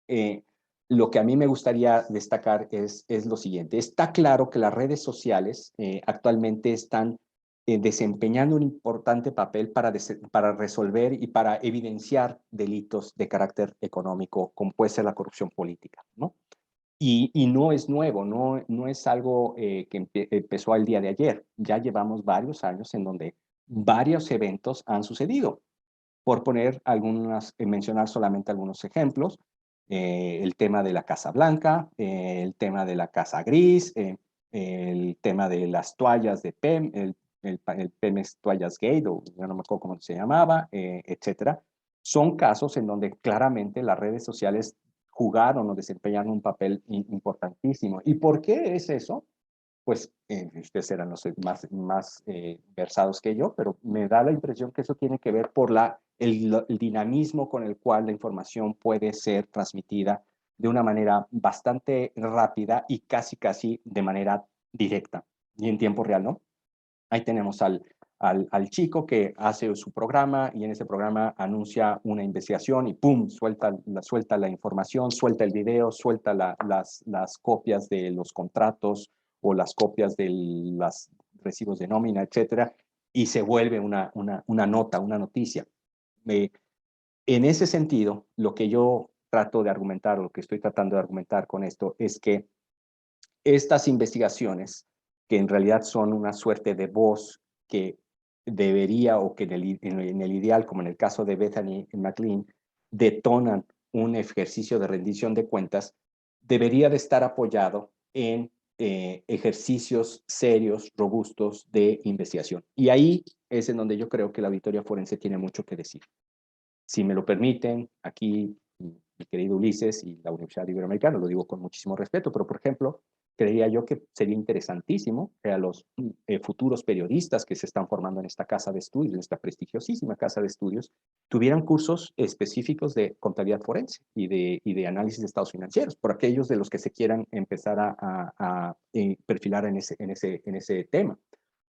eh, lo que a mí me gustaría destacar es lo siguiente. Está claro que las redes sociales actualmente están desempeñando un importante papel para resolver y para evidenciar delitos de carácter económico, como puede ser la corrupción política, ¿no? Y no es nuevo, no es algo que empezó el día de ayer. Ya llevamos varios años en donde varios eventos han sucedido. Por poner mencionar solamente algunos ejemplos, el tema de la Casa Blanca, el tema de la Casa Gris, el tema de las toallas de PEM, el Pemex Toallas Gate, o ya no me acuerdo cómo se llamaba, etcétera. Son casos en donde claramente las redes sociales jugaron o desempeñaron un papel importantísimo. ¿Y por qué es eso? Pues ustedes serán los más versados que yo, pero me da la impresión que eso tiene que ver por el dinamismo con el cual la información puede ser transmitida de una manera bastante rápida y casi de manera directa y en tiempo real, ¿no? Ahí tenemos al chico que hace su programa y en ese programa anuncia una investigación y ¡pum! Suelta la información, suelta el video, suelta las copias de los contratos o las copias de los recibos de nómina, etcétera, y se vuelve una nota, una noticia. En ese sentido, lo que yo trato de argumentar, o lo que estoy tratando de argumentar con esto, es que estas investigaciones, que en realidad son una suerte de voz que debería, o que en el ideal, como en el caso de Bethany McLean, detonan un ejercicio de rendición de cuentas, debería de estar apoyado en ejercicios serios, robustos de investigación. Y ahí es en donde yo creo que la auditoría forense tiene mucho que decir. Si me lo permiten, aquí mi querido Ulises y la Universidad Iberoamericana, lo digo con muchísimo respeto, pero por ejemplo, creía yo que sería interesantísimo que a los futuros periodistas que se están formando en esta casa de estudios, en esta prestigiosísima casa de estudios, tuvieran cursos específicos de contabilidad forense y de análisis de estados financieros, por aquellos de los que se quieran empezar a perfilar en ese tema,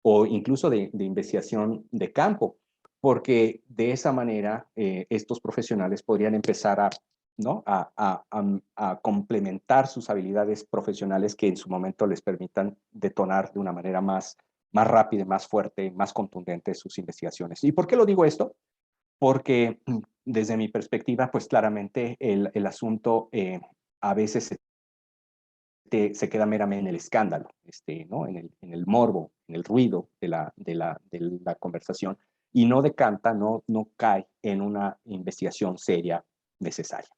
o incluso de investigación de campo, porque de esa manera estos profesionales podrían empezar ¿no? a complementar sus habilidades profesionales que en su momento les permitan detonar de una manera más rápida, más fuerte, más contundente sus investigaciones. ¿Y por qué lo digo esto? Porque desde mi perspectiva, pues claramente el asunto a veces se se queda meramente en el escándalo, ¿no? En el morbo, en el ruido de la conversación, y no decanta, no cae en una investigación seria necesaria,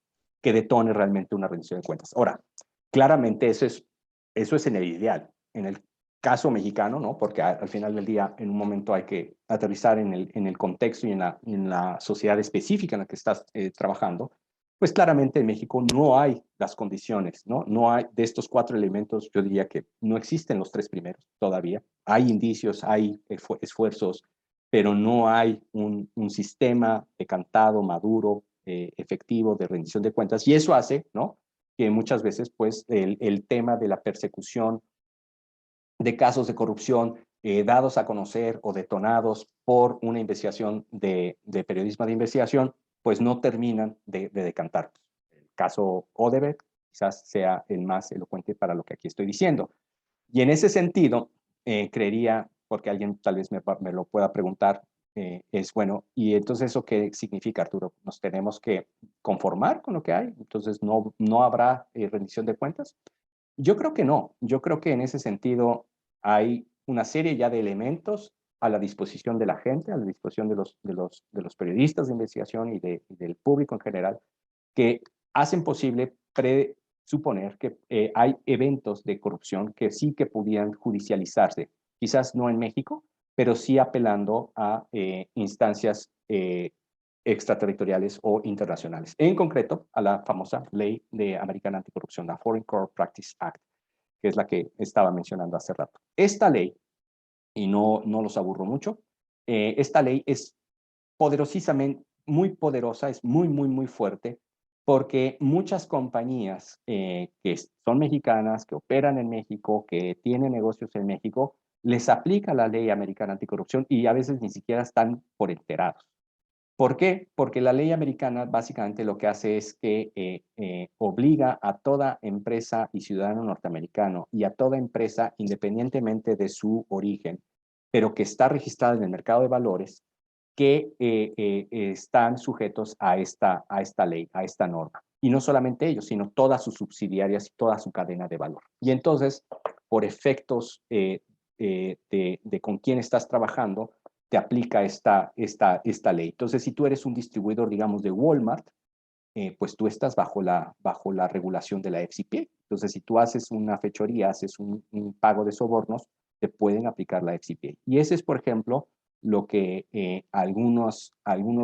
que detone realmente una rendición de cuentas. Ahora, claramente eso es en el ideal. En el caso mexicano, ¿no? Porque al final del día, en un momento hay que aterrizar en el contexto y en la sociedad específica en la que estás trabajando, pues claramente en México no hay las condiciones, ¿no? No hay de estos 4 elementos, yo diría que no existen los 3 primeros todavía. Hay indicios, hay esfuerzos, pero no hay un sistema decantado, maduro, efectivo de rendición de cuentas. Y eso hace, ¿no? Que muchas veces, pues, el tema de la persecución de casos de corrupción dados a conocer o detonados por una investigación de periodismo de investigación, pues no terminan de decantar. El caso Odebrecht quizás sea el más elocuente para lo que aquí estoy diciendo. Y en ese sentido, creería, porque alguien tal vez me lo pueda preguntar, es bueno, ¿y entonces eso qué significa, Arturo? ¿Nos tenemos que conformar con lo que hay? Entonces, ¿no habrá rendición de cuentas? Yo creo que no. Yo creo que en ese sentido hay una serie ya de elementos a la disposición de la gente, a la disposición de los periodistas de investigación y del público en general, que hacen posible presuponer que hay eventos de corrupción que sí que pudieran judicializarse, quizás no en México, pero sí apelando a instancias extraterritoriales o internacionales. En concreto, a la famosa ley de Americana Anticorrupción, la Foreign Corrupt Practice Act, que es la que estaba mencionando hace rato. Esta ley, y no los aburro mucho, esta ley es poderosísimamente, muy poderosa, es muy fuerte, porque muchas compañías que son mexicanas, que operan en México, que tienen negocios en México, les aplica la ley americana anticorrupción y a veces ni siquiera están por enterados. ¿Por qué? Porque la ley americana básicamente lo que hace es que obliga a toda empresa y ciudadano norteamericano y a toda empresa, independientemente de su origen, pero que está registrada en el mercado de valores, que están sujetos a esta ley, a esta norma. Y no solamente ellos, sino todas sus subsidiarias y toda su cadena de valor. Y entonces, por efectos de con quién estás trabajando, te aplica esta ley. Entonces, si tú eres un distribuidor, digamos, de Walmart, pues tú estás bajo la regulación de la FCPA. Entonces, si tú haces una fechoría, haces un pago de sobornos, te pueden aplicar la FCPA. Y ese es, por ejemplo, lo que algunos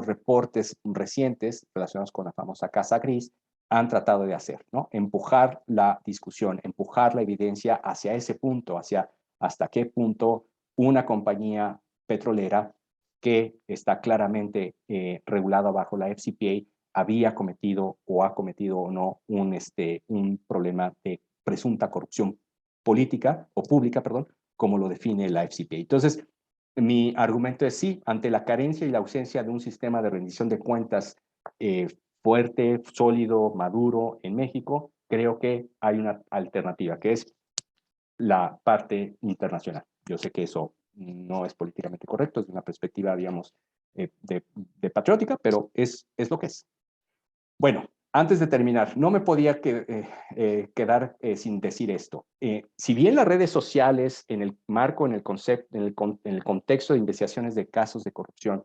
reportes recientes relacionados con la famosa Casa Gris han tratado de hacer, ¿no? Empujar la discusión, empujar la evidencia hacia ese punto, hacia hasta qué punto una compañía petrolera que está claramente regulada bajo la FCPA había cometido o ha cometido o no un problema de presunta corrupción política o pública, perdón, como lo define la FCPA. Entonces, mi argumento es sí, ante la carencia y la ausencia de un sistema de rendición de cuentas fuerte, sólido, maduro en México, creo que hay una alternativa, que es la parte internacional. Yo sé que eso no es políticamente correcto, es de una perspectiva, digamos, de patriótica, pero es lo que es. Bueno, antes de terminar, no me podía quedar sin decir esto. Si bien las redes sociales, en el marco, en el concepto, en el contexto de investigaciones de casos de corrupción,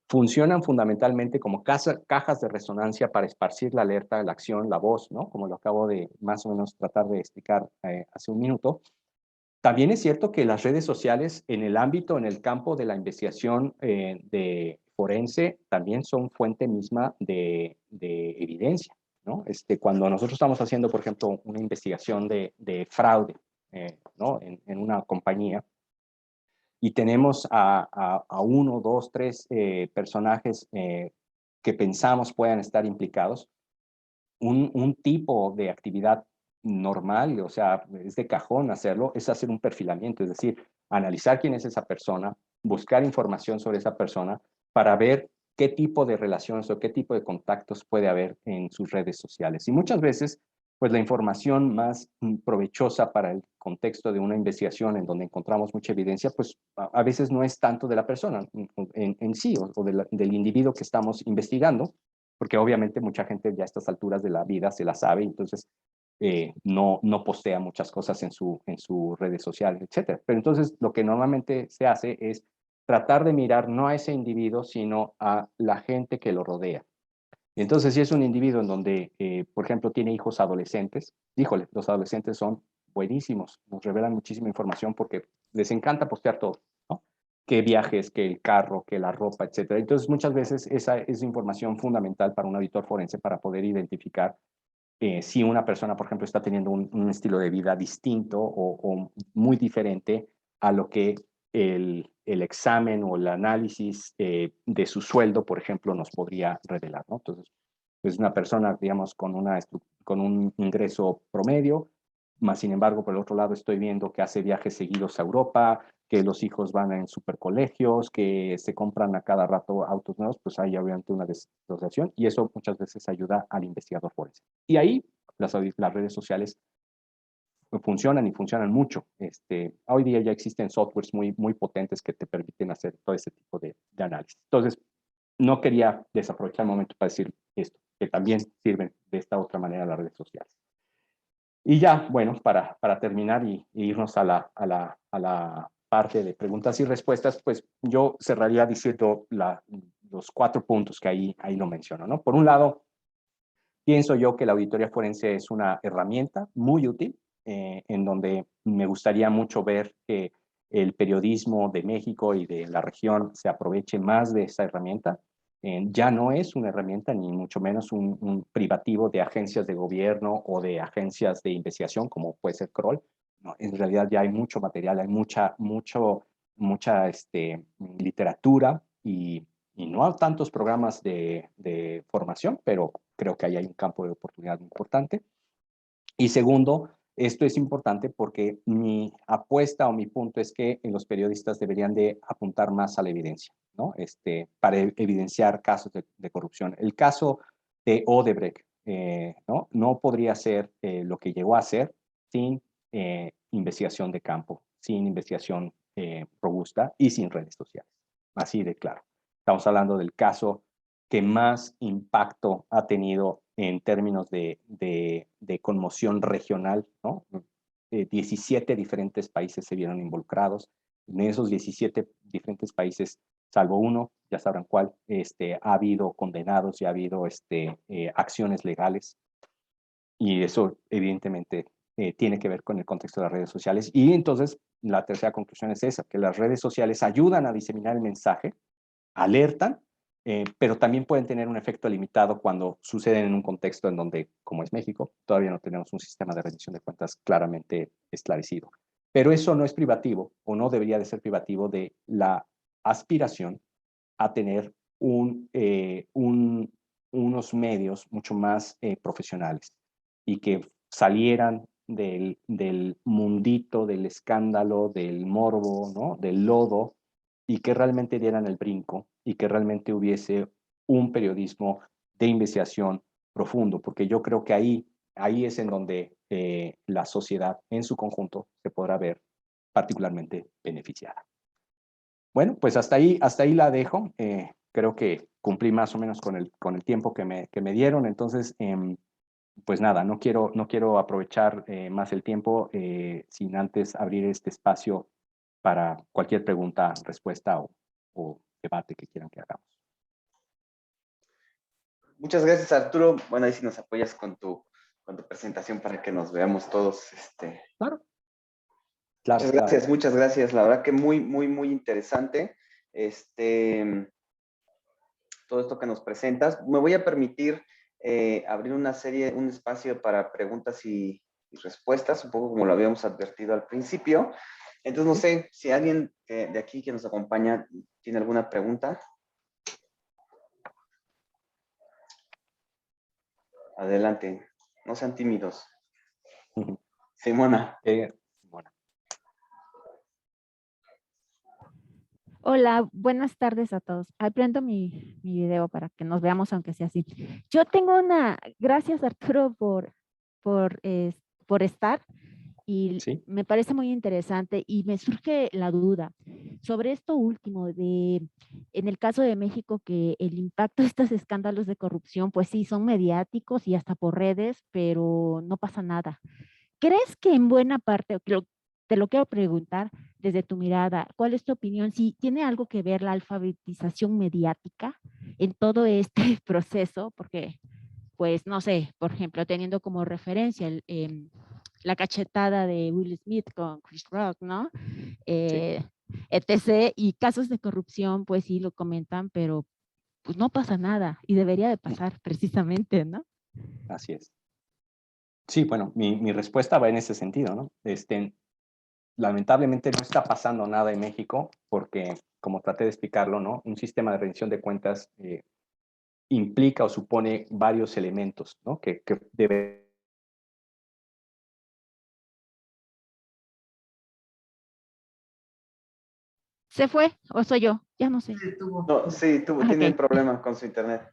funcionan fundamentalmente como cajas de resonancia para esparcir la alerta, la acción, la voz, ¿no? Como lo acabo de más o menos tratar de explicar hace un minuto. También es cierto que las redes sociales en el ámbito, en el campo de la investigación de forense, también son fuente misma de evidencia, ¿no? Cuando nosotros estamos haciendo, por ejemplo, una investigación de fraude, ¿no? En una compañía, y tenemos a 1, 2, 3 personajes que pensamos puedan estar implicados, un tipo de actividad normal, o sea, es de cajón hacerlo, es hacer un perfilamiento, es decir, analizar quién es esa persona, buscar información sobre esa persona para ver qué tipo de relaciones o qué tipo de contactos puede haber en sus redes sociales. Y muchas veces, pues la información más provechosa para el contexto de una investigación en donde encontramos mucha evidencia, pues a veces no es tanto de la persona en sí o del individuo que estamos investigando, porque obviamente mucha gente ya a estas alturas de la vida se la sabe, entonces no postea muchas cosas en sus redes sociales, etcétera. Pero entonces lo que normalmente se hace es tratar de mirar no a ese individuo, sino a la gente que lo rodea. Entonces, si es un individuo en donde, por ejemplo, tiene hijos adolescentes, híjole, los adolescentes son buenísimos, nos revelan muchísima información porque les encanta postear todo, ¿no? Qué viajes, qué el carro, qué la ropa, etcétera. Entonces, muchas veces esa es información fundamental para un auditor forense para poder identificar si una persona, por ejemplo, está teniendo un estilo de vida distinto o muy diferente a lo que el examen o el análisis de su sueldo, por ejemplo, nos podría revelar, ¿no? Entonces, es una persona, digamos, con un ingreso promedio, más sin embargo, por el otro lado, estoy viendo que hace viajes seguidos a Europa, que los hijos van en supercolegios, que se compran a cada rato autos nuevos, pues hay obviamente una desasociación y eso muchas veces ayuda al investigador forense. Y ahí las redes sociales funcionan y funcionan mucho. Hoy día ya existen softwares muy potentes que te permiten hacer todo ese tipo de análisis. Entonces, no quería desaprovechar el momento para decir esto, que también sirven de esta otra manera las redes sociales. Y ya, bueno, para terminar y irnos a la parte de preguntas y respuestas, pues yo cerraría diciendo los 4 puntos que ahí lo menciono, ¿no? Por un lado, pienso yo que la auditoría forense es una herramienta muy útil, en donde me gustaría mucho ver que el periodismo de México y de la región se aproveche más de esa herramienta. Ya no es una herramienta, ni mucho menos un privativo de agencias de gobierno o de agencias de investigación, como puede ser Kroll. No, en realidad ya hay mucho material, hay mucha literatura y no hay tantos programas de formación, pero creo que ahí hay un campo de oportunidad importante. Y segundo, esto es importante porque mi apuesta o mi punto es que los periodistas deberían de apuntar más a la evidencia, ¿no? Para evidenciar casos de corrupción. El caso de Odebrecht, no podría ser lo que llegó a ser sin investigación de campo, sin investigación robusta y sin redes sociales. Así de claro. Estamos hablando del caso que más impacto ha tenido en términos de conmoción regional, ¿no? 17 diferentes países se vieron involucrados. En esos 17 diferentes países, salvo uno, ya sabrán cuál, ha habido condenados y ha habido acciones legales. Y eso, evidentemente, tiene que ver con el contexto de las redes sociales. Y entonces, la tercera conclusión es esa, que las redes sociales ayudan a diseminar el mensaje, alertan, pero también pueden tener un efecto limitado cuando suceden en un contexto en donde, como es México, todavía no tenemos un sistema de rendición de cuentas claramente esclarecido. Pero eso no es privativo, o no debería de ser privativo, de la aspiración a tener unos medios mucho más profesionales y que salieran del mundito, del escándalo, del morbo, ¿no? Del lodo, y que realmente dieran el brinco y que realmente hubiese un periodismo de investigación profundo, porque yo creo que ahí es en donde la sociedad en su conjunto se podrá ver particularmente beneficiada. Bueno, pues hasta ahí la dejo. Creo que cumplí más o menos con el tiempo que me dieron, entonces, pues nada, no quiero aprovechar más el tiempo sin antes abrir este espacio para cualquier pregunta, respuesta o debate que quieran que hagamos. Muchas gracias, Arturo. Bueno, ahí sí nos apoyas con tu presentación para que nos veamos todos. Claro. Muchas gracias. La verdad que muy interesante. Todo esto que nos presentas. Me voy a permitir abrir un espacio para preguntas y respuestas, un poco como lo habíamos advertido al principio. Entonces, no sé si alguien de aquí que nos acompaña tiene alguna pregunta. Adelante, no sean tímidos. Simona. Bueno. Hola, buenas tardes a todos. Prendo mi video para que nos veamos, aunque sea así. Yo tengo gracias Arturo por estar. Y Sí. me parece muy interesante y me surge la duda sobre esto último en el caso de México, que el impacto de estos escándalos de corrupción, pues sí, son mediáticos y hasta por redes, pero no pasa nada. ¿Crees que en buena parte, te lo quiero preguntar desde tu mirada, cuál es tu opinión? Si tiene algo que ver la alfabetización mediática en todo este proceso, porque, pues, no sé, por ejemplo, teniendo como referencia la cachetada de Will Smith con Chris Rock, ¿no? Sí. Etc. Y casos de corrupción, pues sí lo comentan, pero pues no pasa nada y debería de pasar precisamente, ¿no? Así es. Sí, bueno, mi respuesta va en ese sentido, ¿no? Lamentablemente no está pasando nada en México porque, como traté de explicarlo, ¿no? Un sistema de rendición de cuentas implica o supone varios elementos, ¿no? Que debe... ¿Se fue o soy yo? Ya no sé. No, sí, Ah, tienen ok. problemas con su internet.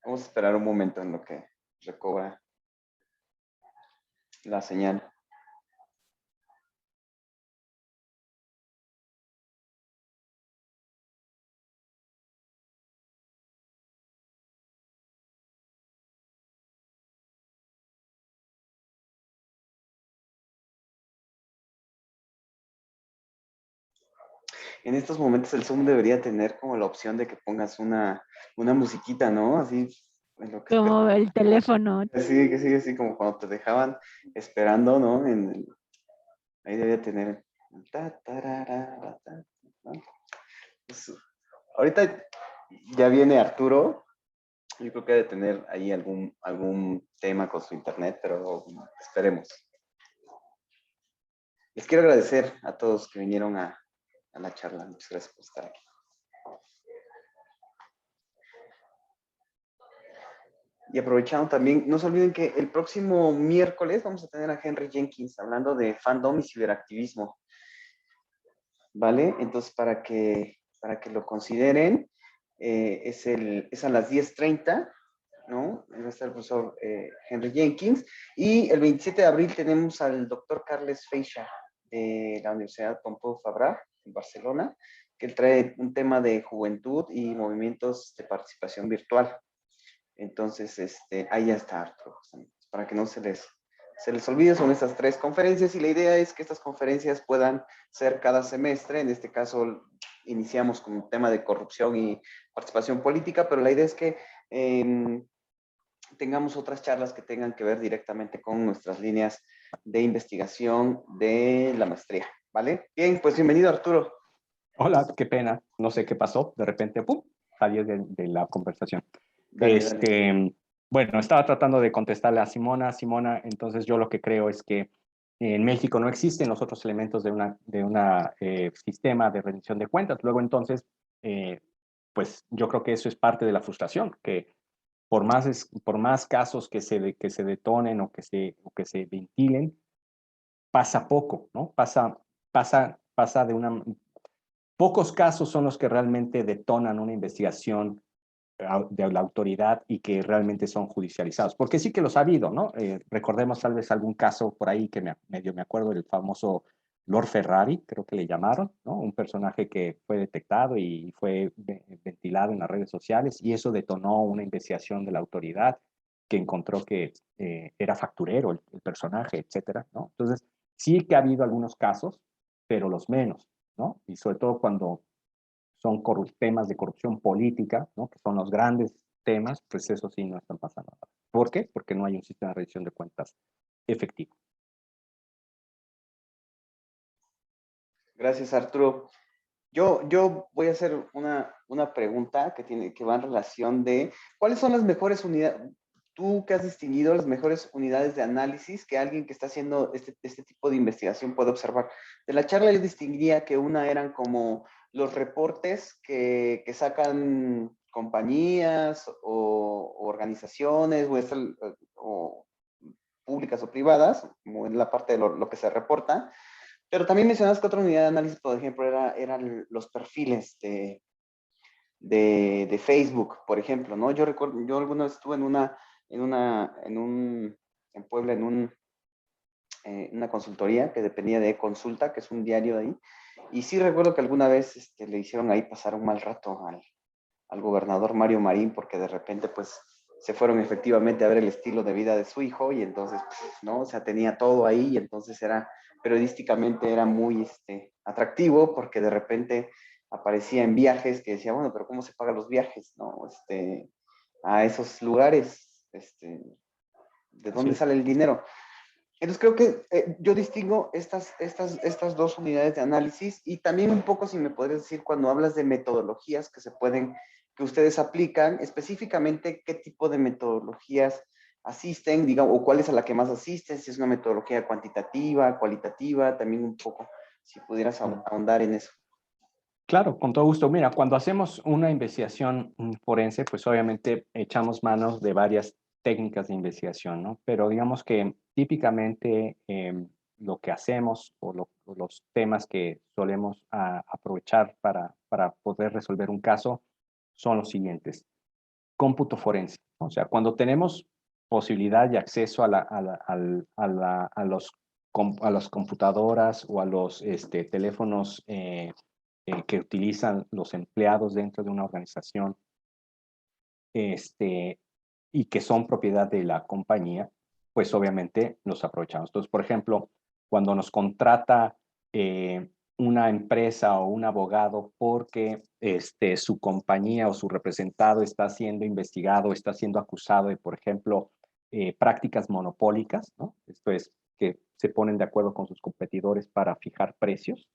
Vamos a esperar un momento en lo que recobra la señal. En estos momentos el Zoom debería tener como la opción de que pongas una musiquita, ¿no? Así en lo que Como el teléfono. sí, que sigue así como cuando te dejaban esperando, ¿no? Ahí debería tener. Ta, tarara, ¿no? Pues, ahorita ya viene Arturo. Yo creo que debe tener ahí algún tema con su internet, pero esperemos. Les quiero agradecer a todos que vinieron a la charla. Muchas gracias por estar aquí. Y aprovechando también, no se olviden que el próximo miércoles vamos a tener a Henry Jenkins hablando de fandom y ciberactivismo. ¿Vale? Entonces, para que lo consideren, es a las 10:30, ¿no? Va a estar el profesor Henry Jenkins. Y el 27 de abril tenemos al doctor Carles Feixa de la Universidad Pompeu Fabra en Barcelona, que él trae un tema de juventud y movimientos de participación virtual. Entonces, ahí ya está Arturo, para que no se les olvide. Son estas 3 conferencias y la idea es que estas conferencias puedan ser cada semestre. En este caso, iniciamos con un tema de corrupción y participación política, pero la idea es que tengamos otras charlas que tengan que ver directamente con nuestras líneas de investigación de la maestría, ¿vale? Bien, pues bienvenido Arturo. Hola, qué pena, no sé qué pasó, de repente, ¡pum!, salí de la conversación. Dale. Bueno, estaba tratando de contestarle a Simona. Simona, entonces yo lo que creo es que en México no existen los otros elementos de una sistema de rendición de cuentas. Luego, entonces, pues yo creo que eso es parte de la frustración, que por más casos que se detonen o que se ventilen, pasa poco, ¿no? Pasa de una... Pocos casos son los que realmente detonan una investigación de la autoridad y que realmente son judicializados, porque sí que los ha habido, ¿no? Recordemos tal vez algún caso por ahí que medio me acuerdo del famoso Lord Ferrari, creo que le llamaron, ¿no? Un personaje que fue detectado y fue ventilado en las redes sociales y eso detonó una investigación de la autoridad que encontró que era facturero el personaje, etcétera, ¿no? Entonces, sí que ha habido algunos casos, pero los menos, ¿no? Y sobre todo cuando son temas de corrupción política, ¿no? Que son los grandes temas, pues eso sí no están pasando nada. ¿Por qué? Porque no hay un sistema de rendición de cuentas efectivo. Gracias Arturo. Yo voy a hacer una pregunta que va en relación de ¿cuáles son las mejores unidades, tú que has distinguido las mejores unidades de análisis que alguien que está haciendo este tipo de investigación puede observar? De la charla yo distinguiría que una eran como los reportes que sacan compañías o organizaciones o públicas o privadas, como en la parte de lo que se reporta. Pero también mencionas que otra unidad de análisis, por ejemplo, eran los perfiles de Facebook, por ejemplo, ¿no? Yo recuerdo, yo alguna vez estuve en Puebla, una consultoría que dependía de Consulta, que es un diario de ahí. Y sí recuerdo que alguna vez le hicieron ahí pasar un mal rato al gobernador Mario Marín, porque de repente pues se fueron efectivamente a ver el estilo de vida de su hijo y entonces, pues, ¿no? O sea, tenía todo ahí y entonces periodísticamente era muy atractivo porque de repente aparecía en viajes que decía, bueno, pero ¿cómo se pagan los viajes, no? A esos lugares, ¿de dónde Sí. sale el dinero? Entonces creo que yo distingo estas dos unidades de análisis y también un poco, si me podrías decir, cuando hablas de metodologías que ustedes aplican, específicamente qué tipo de metodologías asisten, digamos, o cuál es a la que más asisten, si es una metodología cuantitativa, cualitativa, también un poco, si pudieras ahondar en eso. Claro, con todo gusto. Mira, cuando hacemos una investigación forense, pues obviamente echamos manos de varias técnicas de investigación, ¿no? Pero digamos que típicamente lo que hacemos o los temas que solemos aprovechar para poder resolver un caso son los siguientes. Cómputo forense. O sea, cuando tenemos posibilidad y acceso a las computadoras o a los teléfonos que utilizan los empleados dentro de una organización y que son propiedad de la compañía, pues obviamente los aprovechamos. Entonces, por ejemplo, cuando nos contrata una empresa o un abogado porque su compañía o su representado está siendo investigado, está siendo acusado de, por ejemplo, prácticas monopólicas, ¿no? Esto es que se ponen de acuerdo con sus competidores para fijar precios,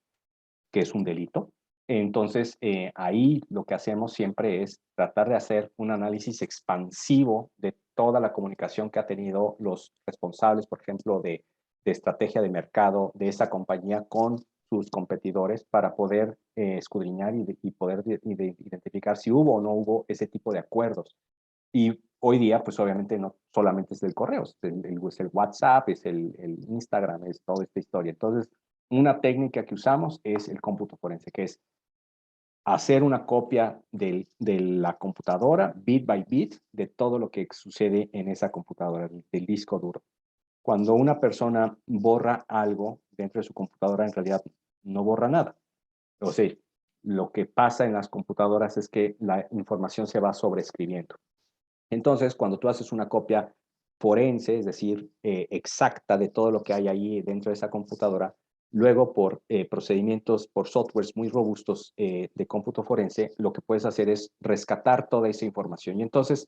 que es un delito. Entonces, ahí lo que hacemos siempre es tratar de hacer un análisis expansivo de toda la comunicación que ha tenido los responsables, por ejemplo, de estrategia de mercado de esa compañía con sus competidores para poder escudriñar y poder identificar si hubo o no hubo ese tipo de acuerdos. Y hoy día, pues obviamente no solamente es el correo, es el WhatsApp, es el Instagram, es toda esta historia. Entonces, una técnica que usamos es el cómputo forense, que es hacer una copia de la computadora, bit by bit, de todo lo que sucede en esa computadora, del disco duro. Cuando una persona borra algo dentro de su computadora, en realidad no borra nada. O sea, lo que pasa en las computadoras es que la información se va sobreescribiendo. Entonces, cuando tú haces una copia forense, es decir, exacta de todo lo que hay ahí dentro de esa computadora, luego por procedimientos, por softwares muy robustos de cómputo forense, lo que puedes hacer es rescatar toda esa información. Y entonces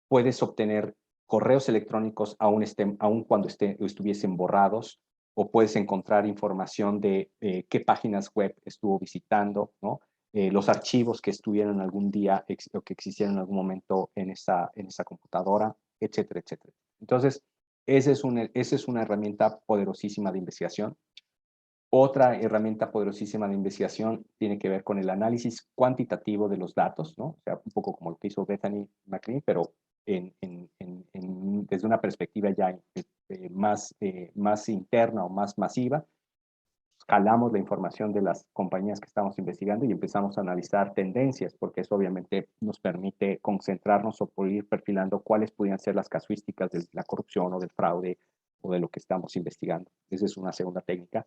puedes obtener correos electrónicos aún cuando estuviesen borrados, o puedes encontrar información de qué páginas web estuvo visitando, ¿no? Los archivos que estuvieron algún día o que existieron en algún momento en esa computadora, etcétera, etcétera. Entonces, esa es una herramienta poderosísima de investigación. Otra herramienta poderosísima de investigación tiene que ver con el análisis cuantitativo de los datos, ¿no? O sea, un poco como lo que hizo Bethany McLean, pero desde una perspectiva ya más interna o más masiva. Jalamos la información de las compañías que estamos investigando y empezamos a analizar tendencias, porque eso obviamente nos permite concentrarnos o poder ir perfilando cuáles podrían ser las casuísticas de la corrupción o del fraude o de lo que estamos investigando. Esa es una segunda técnica.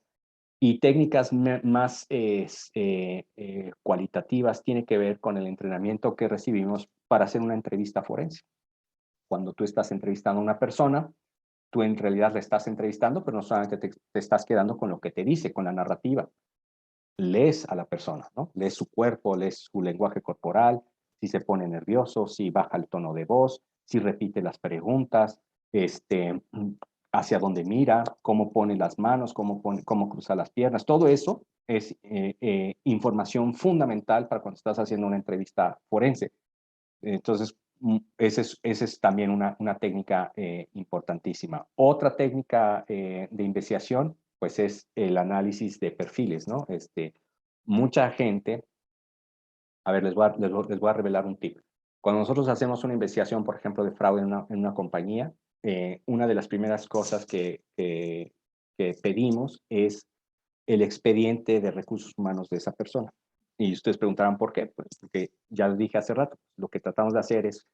Y técnicas más cualitativas tiene que ver con el entrenamiento que recibimos para hacer una entrevista forense. Cuando tú estás entrevistando a una persona, tú en realidad le estás entrevistando, pero no solamente te estás quedando con lo que te dice, con la narrativa. Lees a la persona, ¿no? Lees su cuerpo, lees su lenguaje corporal, si se pone nervioso, si baja el tono de voz, si repite las preguntas, hacia dónde mira, cómo pone las manos, cómo cruza las piernas. Todo eso es información fundamental para cuando estás haciendo una entrevista forense. Entonces, esa es también una técnica importantísima. Otra técnica de investigación, pues es el análisis de perfiles, ¿no? Mucha gente, a ver, les voy a revelar un tip. Cuando nosotros hacemos una investigación, por ejemplo, de fraude en una compañía, una de las primeras cosas que pedimos es el expediente de recursos humanos de esa persona. Y ustedes preguntarán por qué. Pues porque ya les dije hace rato, lo que tratamos de hacer es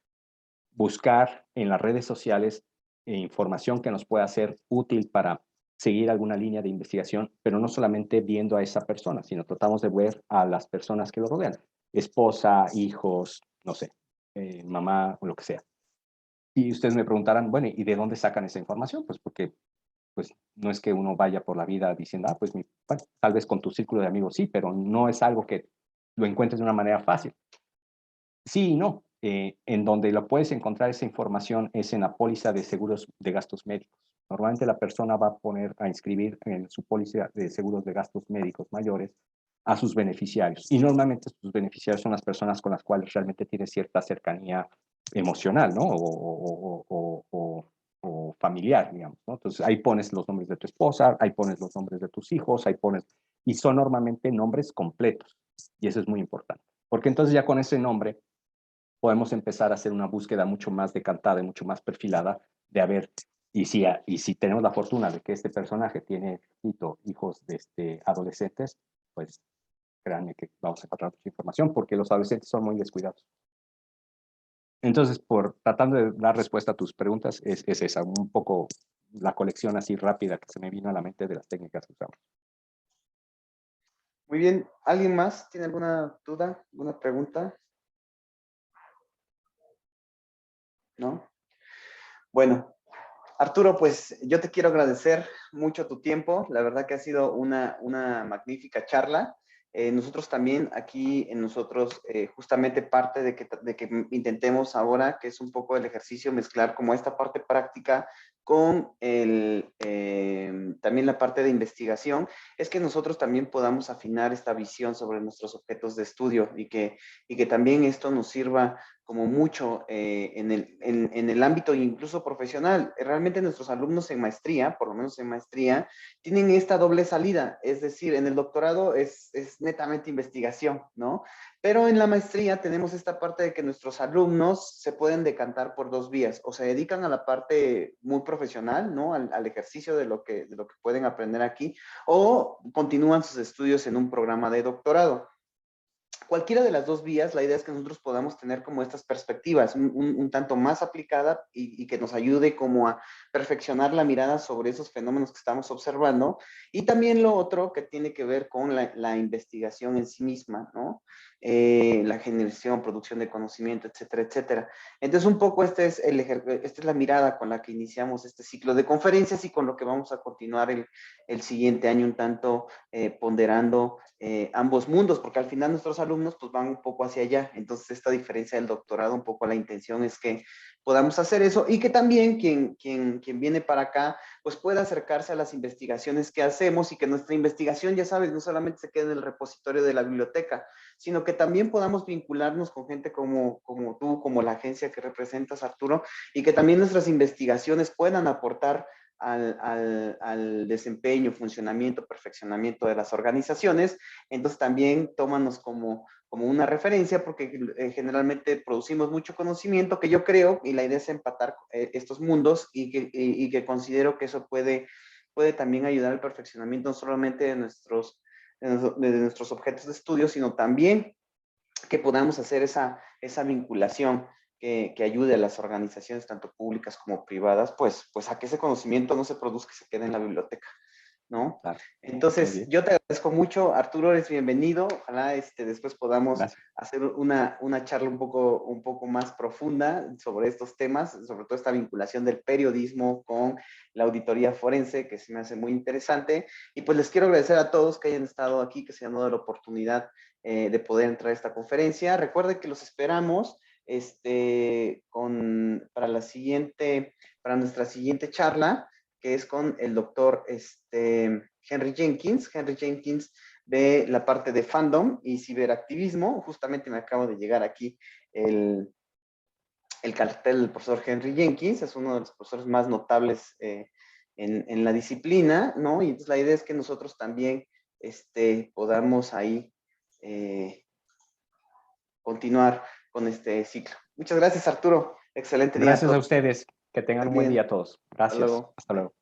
buscar en las redes sociales información que nos pueda ser útil para seguir alguna línea de investigación, pero no solamente viendo a esa persona, sino tratamos de ver a las personas que lo rodean, esposa, hijos, no sé, mamá o lo que sea. Y ustedes me preguntarán, bueno, ¿y de dónde sacan esa información? Pues porque pues, no es que uno vaya por la vida diciendo, pues bueno, tal vez con tu círculo de amigos sí, pero no es algo que lo encuentres de una manera fácil. Sí y no. En donde lo puedes encontrar esa información es en la póliza de seguros de gastos médicos. Normalmente la persona va a inscribir en su póliza de seguros de gastos médicos mayores a sus beneficiarios. Y normalmente sus beneficiarios son las personas con las cuales realmente tiene cierta cercanía emocional, ¿no? O familiar, digamos, ¿no? Entonces ahí pones los nombres de tu esposa, ahí pones los nombres de tus hijos, ahí pones... Y son normalmente nombres completos. Y eso es muy importante. Porque entonces ya con ese nombre podemos empezar a hacer una búsqueda mucho más decantada y mucho más perfilada de a ver, y si tenemos la fortuna de que este personaje tiene hijos de adolescentes, pues créanme que vamos a encontrar mucha información porque los adolescentes son muy descuidados. Entonces, tratando de dar respuesta a tus preguntas, es esa, un poco la colección así rápida que se me vino a la mente de las técnicas que usamos. Muy bien. ¿Alguien más tiene alguna duda, alguna pregunta? ¿No? Bueno, Arturo, pues yo te quiero agradecer mucho tu tiempo. La verdad que ha sido una magnífica charla. Nosotros también aquí en nosotros, justamente parte de que intentemos ahora, que es un poco el ejercicio, mezclar como esta parte práctica con también la parte de investigación, es que nosotros también podamos afinar esta visión sobre nuestros objetos de estudio y que también esto nos sirva como mucho en el ámbito incluso profesional. Realmente nuestros alumnos en maestría, por lo menos en maestría, tienen esta doble salida, es decir, en el doctorado es netamente investigación, ¿no? Pero en la maestría tenemos esta parte de que nuestros alumnos se pueden decantar por dos vías, o se dedican a la parte muy profesional, ¿no? Al ejercicio de lo que pueden aprender aquí, o continúan sus estudios en un programa de doctorado. Cualquiera de las dos vías, la idea es que nosotros podamos tener como estas perspectivas un tanto más aplicada y que nos ayude como a perfeccionar la mirada sobre esos fenómenos que estamos observando. Y también lo otro que tiene que ver con la investigación en sí misma, ¿no? La generación, producción de conocimiento, etcétera, etcétera. Entonces, un poco esta es la mirada con la que iniciamos este ciclo de conferencias y con lo que vamos a continuar el siguiente año un tanto ponderando ambos mundos, porque al final nuestros alumnos pues van un poco hacia allá. Entonces esta diferencia del doctorado, un poco la intención es que podamos hacer eso y que también quien viene para acá pues pueda acercarse a las investigaciones que hacemos y que nuestra investigación, ya sabes, no solamente se quede en el repositorio de la biblioteca, sino que también podamos vincularnos con gente como tú, como la agencia que representas, Arturo, y que también nuestras investigaciones puedan aportar al desempeño, funcionamiento, perfeccionamiento de las organizaciones. Entonces también tómanos como una referencia porque generalmente producimos mucho conocimiento que yo creo, y la idea es empatar estos mundos y que considero que eso puede también ayudar al perfeccionamiento no solamente de nuestros objetos de estudio, sino también que podamos hacer esa vinculación que ayude a las organizaciones, tanto públicas como privadas, pues a que ese conocimiento no se produzca y se quede en la biblioteca, ¿no? Claro. Entonces, yo te agradezco mucho, Arturo, eres bienvenido. Ojalá después podamos hacer una charla un poco más profunda sobre estos temas, sobre todo esta vinculación del periodismo con la auditoría forense, que se me hace muy interesante. Y pues les quiero agradecer a todos que hayan estado aquí, que se han dado la oportunidad de poder entrar a esta conferencia. Recuerden que los esperamos para nuestra siguiente charla, que es con el doctor Henry Jenkins de la parte de fandom y ciberactivismo. Justamente me acabo de llegar aquí el cartel del profesor Henry Jenkins, es uno de los profesores más notables en la disciplina, ¿no? Y entonces la idea es que nosotros también podamos ahí continuar con este ciclo. Muchas gracias, Arturo. Excelente día a Gracias a todos. ustedes. Que tengan un buen día a todos. Gracias. Hasta luego. Hasta luego.